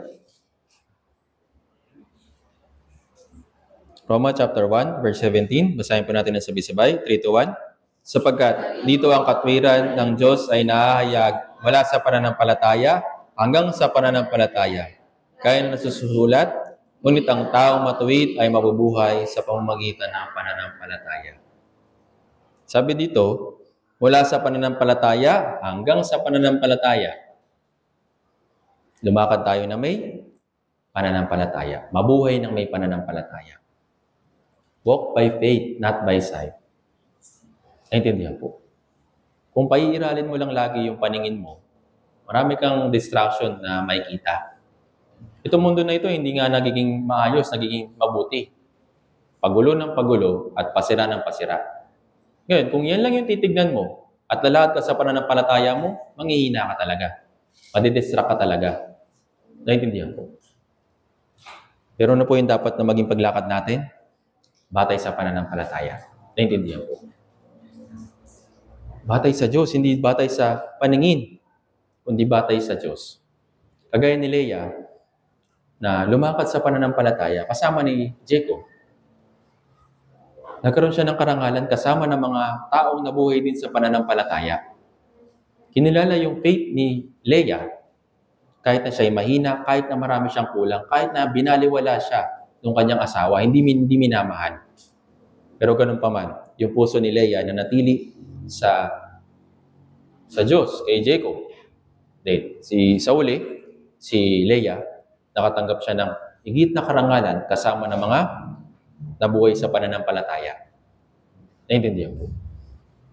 Speaker 1: Roma chapter 1, verse 17. Basahin po natin ng sabay-sabay. 3 to 1. Sapagkat dito ang katwiran ng Diyos ay nahahayag mula sa pananampalataya hanggang sa pananampalataya. Kaya na nasusulat, ngunit ang taong matuwid ay mabubuhay sa pamamagitan ng pananampalataya. Sabi dito, mula sa pananampalataya hanggang sa pananampalataya. Lumakad tayo na may pananampalataya. Mabuhay ng may pananampalataya. Walk by faith, not by sight. Naintindihan po. Kung paiiralin mo lang lagi yung paningin mo, marami kang distraction na makikita. Itong mundo na ito, hindi nga nagiging maayos, nagiging mabuti. Pagulo ng pagulo at pasira ng pasira. Ngayon, kung yan lang yung titignan mo at lalakad ka sa pananampalataya mo, manghihina ka talaga. Madidistract ka talaga. Naintindihan po. Pero ano po yung dapat na maging paglakad natin? Batay sa pananampalataya. Naintindihan po. Batay sa Diyos, hindi batay sa paningin, kundi batay sa Diyos. Kagaya ni Leah, na lumakad sa pananampalataya kasama ni Jacob. Nagkaroon siya ng karangalan kasama ng mga taong nabuhay din sa pananampalataya. Kinilala yung faith ni Leah, kahit na siya'y mahina, kahit na marami siyang kulang, kahit na binaliwala siya ng kanyang asawa, hindi minamahal. Pero ganun pa man, yung puso ni Leah na natili sa Diyos, kay Jacob. Then, si Saul, si Leah, nakatanggap siya ng higit na karangalan kasama ng mga nabuhay sa pananampalataya. Naintindihan po.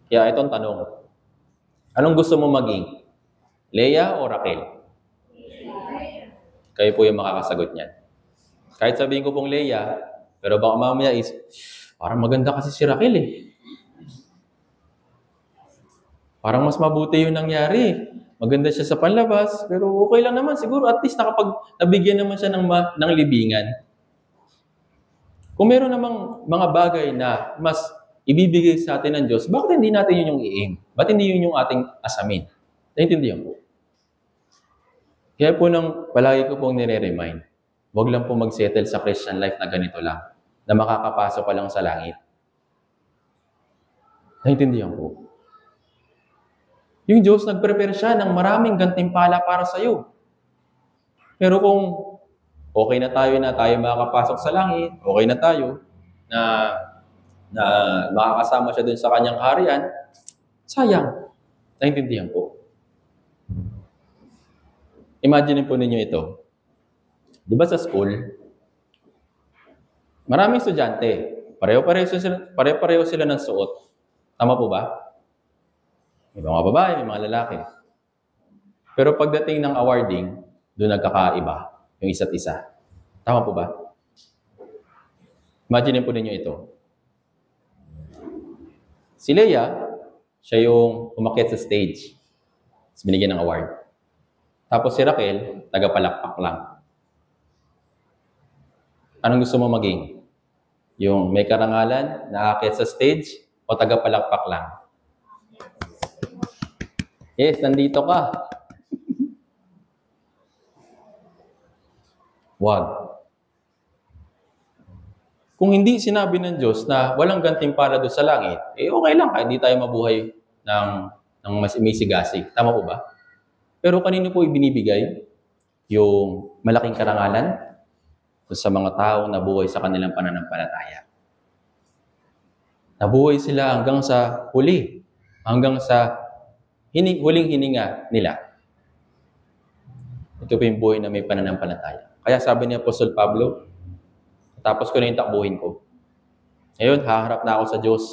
Speaker 1: Kaya itong tanong, anong gusto mo maging? Leah o Raquel? Kayo po yung makakasagot niyan. Kahit sabihin ko pong Leah, pero baka mamaya parang maganda kasi si Raquel Parang mas mabuti yung nangyari. Maganda siya sa panlabas, pero okay lang naman. Siguro at least nabigyan naman siya ng libingan. Kung meron namang mga bagay na mas ibibigay sa atin ng Diyos, bakit hindi natin yun yung i-aim? Bakit hindi yun yung ating asamin? Naintindihan po. Kaya po palagi ko pong nire-remind, huwag lang po mag-settle sa Christian life na ganito lang, na makakapasok ka lang sa langit. Naintindihan po. Yung Diyos, nag-prepare siya ng maraming gantimpala para sa iyo. Pero kung okay na tayo makakapasok sa langit, okay na tayo, na makakasama siya dun sa kanyang kaharian, sayang. Naintindihan po. Imagine po ninyo ito. Di ba sa school, maraming estudyante, pareho-pareho sila ng suot. Tama po ba? May mga babae, may mga lalaki. Pero pagdating ng awarding, doon nagkakaiba yung isa't isa. Tama po ba? Imagine po ninyo ito. Si Leah, siya yung umakyat sa stage. Tapos binigyan ng award. Tapos si Raquel, tagapalakpak lang. Anong gusto mo maging? Yung may karangalan, naakyat sa stage, o tagapalakpak lang? Yes, nandito ka. Wag. Kung hindi sinabi ng Diyos na walang gantimpala doon sa langit, okay lang kahit di tayo mabuhay ng mas misigasig. Tama po ba? Pero kanino po ibinibigay yung malaking karangalan? Sa mga taong nabuhay sa kanilang pananampalataya. Nabuhay sila hanggang sa huli. Hanggang sa huling hininga nila. Ito po yung buhay na may pananampalataya. Kaya sabi ni Apostol Pablo, tapos ko na yung takbuhin ko. Ngayon, haharap na ako sa Diyos.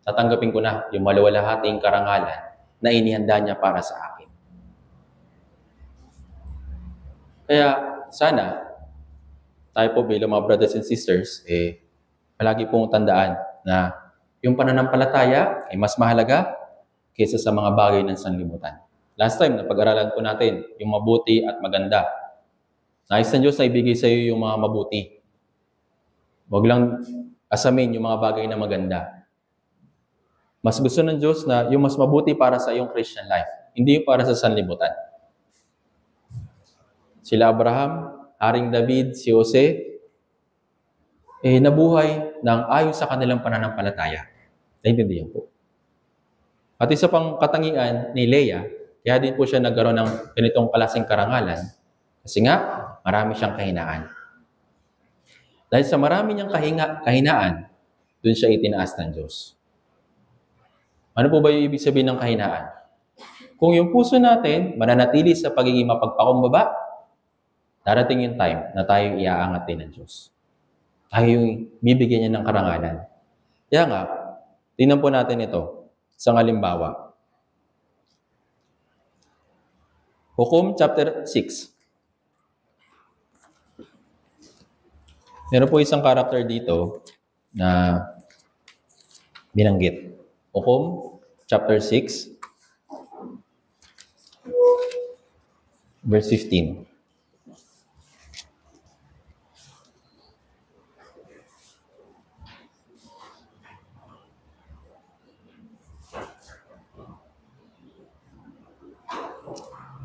Speaker 1: Tatanggapin ko na yung maluwalhating karangalan na inihanda niya para sa akin. Kaya, sana, tayo po bilang mga brothers and sisters, palagi pong tandaan na yung pananampalataya ay mas mahalaga kaysa sa mga bagay ng sanlibutan. Last time, napag-aralan po natin yung mabuti at maganda. Nais ng Diyos na ibigay sa iyo yung mga mabuti. Huwag lang asamin yung mga bagay na maganda. Mas gusto ng Diyos na yung mas mabuti para sa iyong Christian life, hindi yung para sa sanlibutan. Sila Abraham, Haring David, si Jose, nabuhay ng ayon sa kanilang pananampalataya. Naintindihan po. At isa pang katangian ni Leah, Kaya din po siya nagkaroon ng ganitong klaseng karangalan kasi nga marami siyang kahinaan. Dahil sa marami niyang kahinaan, doon siya itinaas ng Diyos. Ano po ba yung ibig sabihin ng kahinaan? Kung yung puso natin mananatili sa pagiging mapagpakumbaba, darating yung time na tayo iaangat din ng Diyos. Tayo yung bibigyan niya ng karangalan. Kaya nga, tingnan po natin ito sa halimbawa. Hukom chapter 6. Meron po isang character dito na binanggit. Hukom chapter 6, verse 15.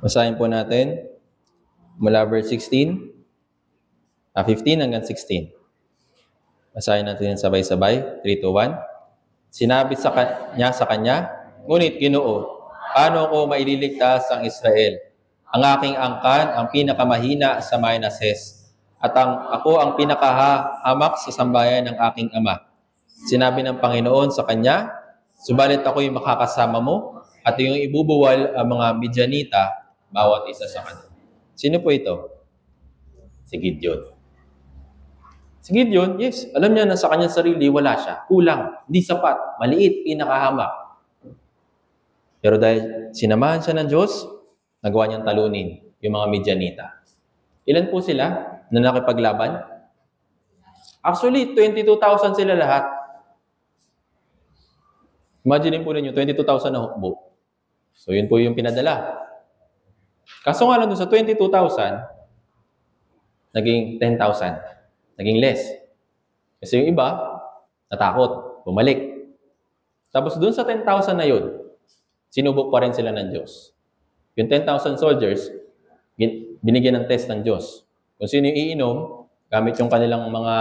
Speaker 1: Basahin po natin mula verse 15 hanggang 16. Basahin natin sabay-sabay. 3, 2, 1. Sinabi niya sa kanya, "Ngunit Ginoo, paano ko maililigtas ang Israel? Ang aking angkan ang pinakamahina sa Manases, at ako ang pinakahamak sa sambayan ng aking ama." Sinabi ng Panginoon sa kanya, "Subalit ako'y makakasama mo, at iyong ibubuwal ang mga Midyanita, bawat isa sa kanila." Sino po ito? Si Gideon. Si Gideon, yes, alam niya na sa kanyang sarili, wala siya. Kulang, hindi sapat, maliit, pinakahamak. Pero dahil sinamahan siya ng Diyos, nagawa niyang talunin yung mga Midyanita. Ilan po sila na nakipaglaban? Actually, 22,000 sila lahat. Imagine po ninyo, 22,000 na hukbo. So, yun po yung pinadala. Kaso nga lang doon sa 22,000, naging 10,000. Naging less. Kasi yung iba, natakot, bumalik. Tapos doon sa 10,000 na yun, sinubok pa rin sila ng Diyos. Yung 10,000 soldiers, binigyan ng test ng Diyos. Kung sino yung iinom, gamit yung kanilang mga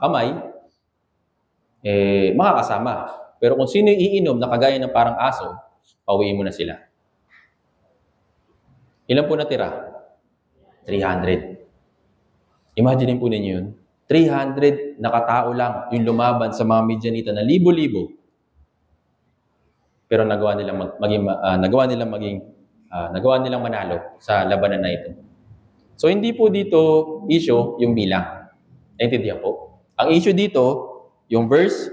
Speaker 1: kamay, makakasama. Pero kung sino yung iinom na kagaya ng parang aso, pauwiin mo na sila. Ilan po natira? 300. Imagine po ninyo yun. 300 na katao lang yung lumaban sa mga Midyanita na libo-libo. Pero nagawa nilang manalo sa labanan na ito. So hindi po dito issue yung bilang. Naintindihan po. Ang issue dito, yung verse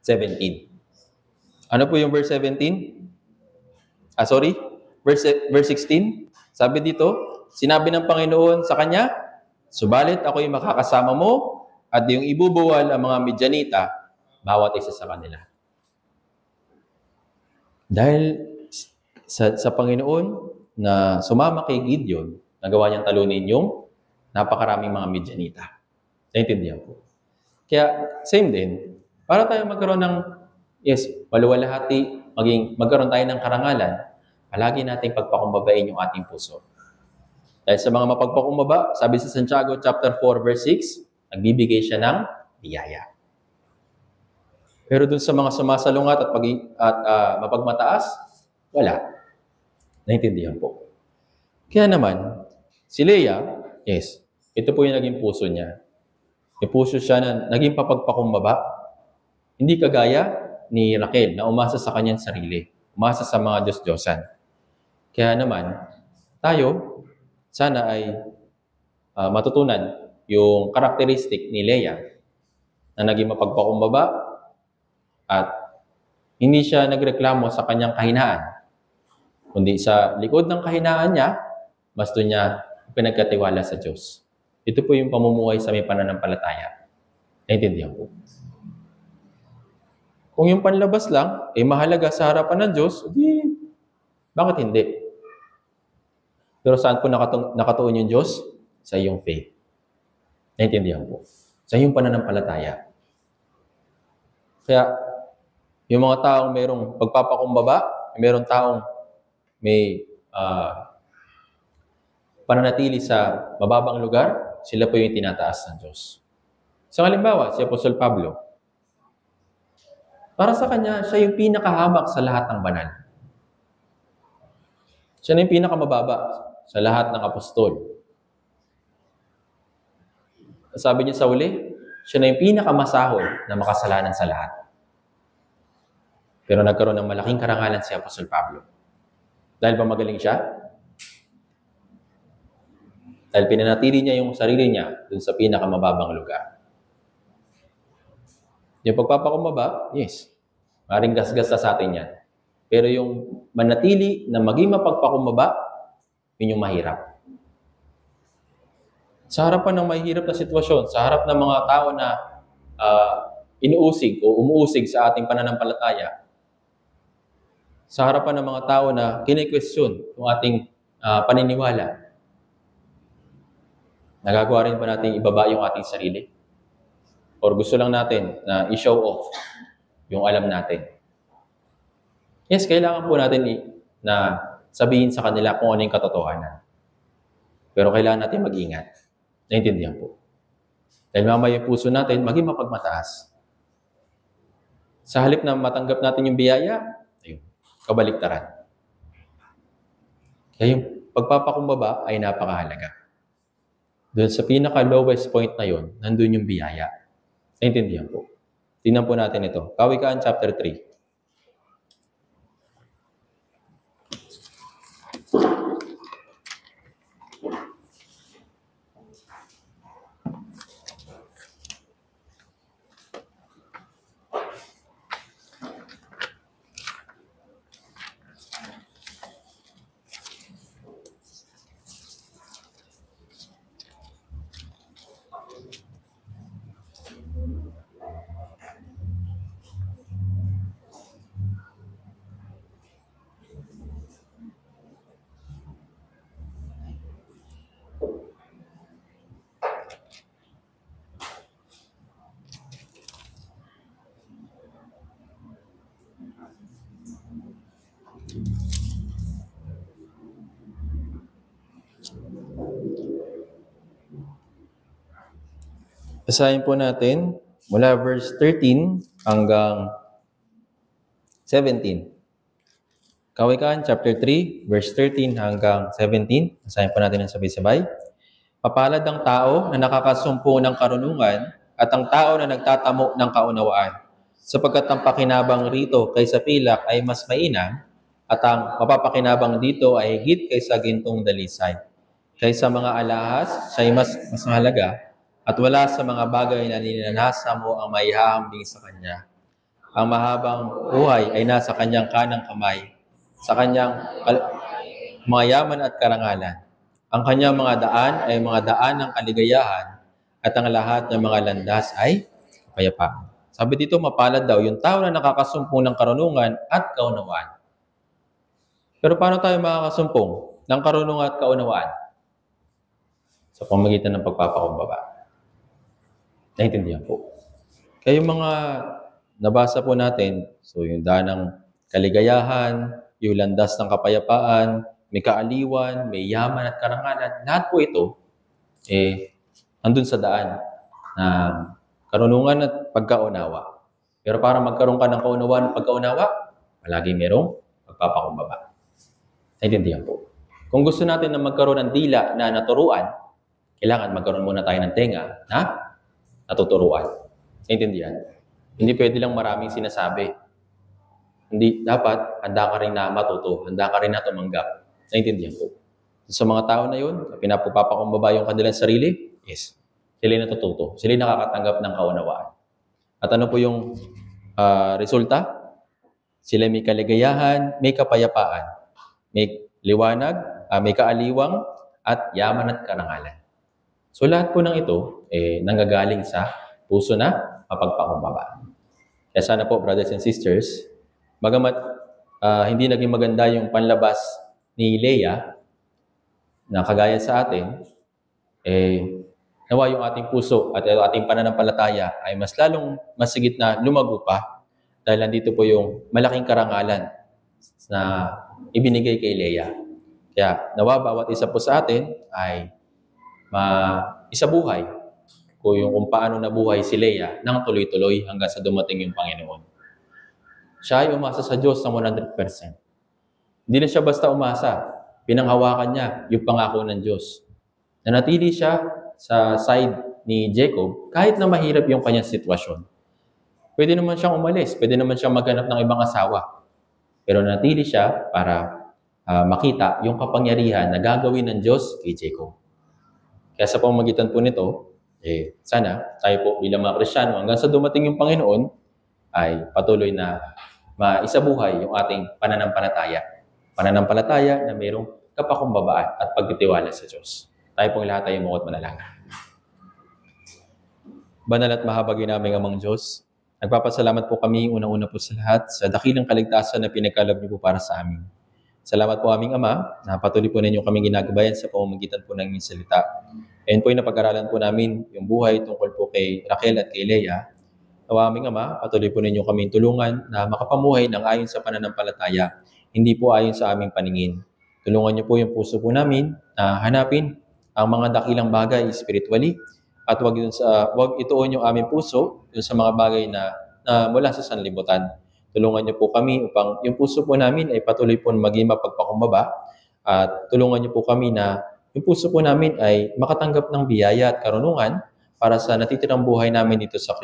Speaker 1: 17. Ano po yung verse 17? Verse 16. Sabi dito, sinabi ng Panginoon sa kanya, "Subalit ako'y makakasama mo, at yung ibubuwal ang mga Midyanita, bawat isa sa kanila." Dahil sa Panginoon na sumama kay Gideon, nagawa niyang talunin yung napakaraming mga Midyanita. Naintindihan po. Kaya, same din, para tayo magkaroon ng, maluwalhati, magkaroon tayo ng karangalan, palagi nating pagpakumbabain yung ating puso. Dahil sa mga mapagpakumbaba, sabi sa Santiago chapter 4 verse 6, nagbibigay siya ng biyaya. Pero dun sa mga sumasalungat at mapagmataas, wala. Naintindihan po. Kaya naman, si Leah, ito po yung naging puso niya. Yung puso siya na naging papagpakumbaba, hindi kagaya ni Raquel na umasa sa kanyang sarili, umasa sa mga Diyos-Diyosan. Kaya naman, tayo, sana ay matutunan yung karakteristik ni Leah na naging mapagpakumbaba at hindi siya nagreklamo sa kanyang kahinaan, kundi sa likod ng kahinaan niya, mas doon niya pinagkatiwala sa Diyos. Ito po yung pamumuhay sa may pananampalataya. Naintindihan po. Kung yung panlabas lang, mahalaga sa harapan ng Diyos, bakit hindi? Pero saan po nakatuon yung Diyos? Sa iyong faith. Naintindihan po. Sa iyong pananampalataya. Kaya, yung mga taong mayroong pagpapakumbaba, mayroong taong may pananatili sa mababang lugar, sila po yung tinataas ng Diyos. Sa halimbawa, si Apostol Pablo, para sa kanya, siya yung pinakahamak sa lahat ng banal. Siya na yung pinakamababa sa lahat ng apostol. Sabi niya sa uli, siya na yung pinakamasahol na makasalanan sa lahat. Pero nagkaroon ng malaking karangalan si Apostol Pablo. Dahil ba magaling siya? Dahil pinanatili niya yung sarili niya dun sa pinakamababang lugar. Yung pagpapakumbaba, yes, maring gasgas sa atin yan. Pero yung manatili na maging mapagpakumbaba, yun yung mahirap. Sa harapan ng mahirap na sitwasyon, sa harap ng mga tao na inuusig o umuusig sa ating pananampalataya, sa harapan ng mga tao na kine-question yung ating paniniwala, nagagawa rin ba natin ibaba yung ating sarili? Or gusto lang natin na i-show off yung alam natin? Yes, kailangan po natin na sabihin sa kanila kung ano yung katotohanan. Pero kailangan natin mag-ingat. Naintindihan po. Dahil mamaya yung puso natin maging mapagmataas. Sa halip na matanggap natin yung biyaya, ayun, kabaliktaran. Kaya yung pagpapakumbaba ay napakahalaga. Doon sa pinaka-lowest point na yun, nandun yung biyaya. Naintindihan po. Tingnan po natin ito. Kawikaan chapter 3. Basahin po natin mula verse 13 hanggang 17. Kawikaan, chapter 3, verse 13 hanggang 17. Basahin po natin ang sabay-sabay. Mapalad ang tao na nakakasumpo ng karunungan at ang tao na nagtatamo ng kaunawaan. Sapagkat ang pakinabang rito kaysa pilak ay mas mainam at ang mapapakinabang dito ay higit kaysa gintong dalisay. Kaysa mga alahas, siya ay mas mahalaga at wala sa mga bagay na ninanasa mo ang maihahambing sa kanya. Ang mahabang buhay ay nasa kanyang kanang kamay, sa kanyang mayaman at karangalan. Ang kanyang mga daan ay mga daan ng kaligayahan at ang lahat ng mga landas ay kapayapaan. Sabi dito, mapalad daw yung tao na nakakasumpong ng karunungan at kaunawaan. Pero paano tayo makakasumpong ng karunungan at kaunawaan? Sa pamamagitan ng pagpapakumbaba. Naintindihan po. Kaya yung mga nabasa po natin, so yung daan ng kaligayahan, yung landas ng kapayapaan, may kaaliwan, may yaman at karangalan, lahat po ito, andun sa daan ng karunungan at pagkaunawa. Pero para magkaroon ka ng kaunawaan at pagkaunawa, palagi merong pagpapakumbaba. Naintindihan po. Kung gusto natin na magkaroon ng dila na naturuan, kailangan magkaroon muna tayo ng tenga na natuturuan. Naintindihan? Hindi pwede lang maraming sinasabi. Hindi, dapat handa ka rin na matuto, handa ka rin na tumanggap. Naintindihan po. Sa mga tao na yun, pinapapakumbaba yung kanilang sarili, yes, sila natututo. Sila nakakatanggap ng kaunawaan. At ano po yung resulta? Sila may kaligayahan, may kapayapaan, may liwanag, may kaaliwang, at yaman at karangalan. So lahat po ng ito, nanggagaling sa puso na mapagpakumbaba. Kaya sana po, brothers and sisters, bagamat hindi naging maganda yung panlabas ni Leah, na kagaya sa atin, nawa yung ating puso at ating pananampalataya ay mas lalong masigit na lumago pa dahil nandito po yung malaking karangalan na ibinigay kay Leah. Kaya nawa bawat isa po sa atin ay isabuhay kung paano nabuhay si Leah nang tuloy-tuloy hanggang sa dumating yung Panginoon. Siya ay umasa sa Diyos ng 100%. Hindi na siya basta umasa. pinanghawakan niya yung pangako ng Diyos. Nanatili siya sa side ni Jacob kahit na mahirap yung kanyang sitwasyon. Pwede naman siyang umalis, pwede naman siyang maghanap ng ibang asawa. Pero nanatili siya para makita yung kapangyarihan na gagawin ng Diyos kay Jacob. Kaya sa pamamagitan po nito, sana tayo po bilang mga Kristiyano hanggang sa dumating yung Panginoon ay patuloy na maisabuhay yung ating pananampalataya. Pananampalataya na mayroong kapakumbabaan at pagtitiwala sa Diyos. Tayo pong lahat ay umuot manalangin. Banal at mahabagin naming Amang Diyos, nagpapasalamat po kami unang-una po sa lahat sa dakilang kaligtasan na pinagkaloob niyo po para sa amin. Salamat po aming Ama na patuloy po ninyo kaming ginagabayan sa pamamagitan po ng inyong salita. Ayun po yung napag-aralan po namin yung buhay tungkol po kay Raquel at kay Leah. Nawa aming Ama, patuloy po ninyo kaming tulungan na makapamuhay ng ayon sa pananampalataya, hindi po ayon sa aming paningin. Tulungan niyo po yung puso po namin na hanapin ang mga dakilang bagay spiritually at wag ituon yung aming puso sa mga bagay na mula sa sanlibutan. Tulungan niyo po kami upang yung puso po namin ay patuloy po maging mapagpakumbaba at tulungan niyo po kami na yung puso po namin ay makatanggap ng biyaya at karunungan para sa natitirang buhay namin dito sa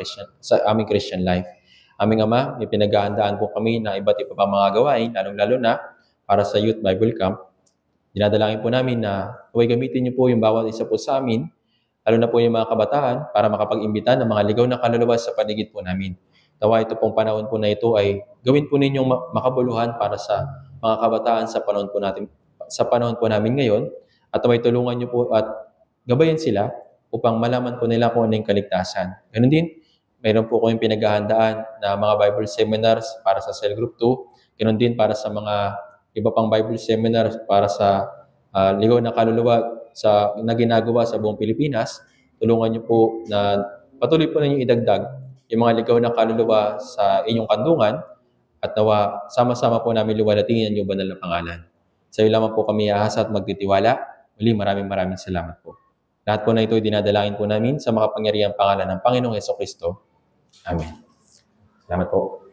Speaker 1: aming Christian life. Aming Ama, may pinaghahandaan po kami na iba't iba pang mga gawain, lalong-lalo na para sa Youth Bible Camp. Dinadalangin po namin na huwag gamitin niyo po yung bawat isa po sa amin, lalo na po yung mga kabataan, para makapag-imbita ng mga ligaw na kaluluwa sa paligid po namin. Tawa ito pong panahon po na ito ay gawin po ninyong makabuluhan para sa mga kabataan sa panahon po namin ngayon, at may tulungan niyo po at gabayan sila upang malaman po nila kung ano yung kaligtasan. Ganun din, mayroon po kayong pinaghahandaan na mga Bible seminars para sa Cell Group 2. Ganun din para sa mga iba pang Bible seminars para sa ligaw na kaluluwa na ginagawa sa buong Pilipinas. Tulungan niyo po na patuloy po ninyo idagdag yung mga ligaw na kaluluwa sa inyong kandungan at nawa sama-sama po namin luwalhatiin ang iyong banal na pangalan. Sa iyo lamang po kami aasa at magtitiwala. Muli, maraming salamat po. Lahat po na ito dinadalangin po namin sa makapangyarihang pangalan ng Panginoong Hesukristo. Amen. Salamat po.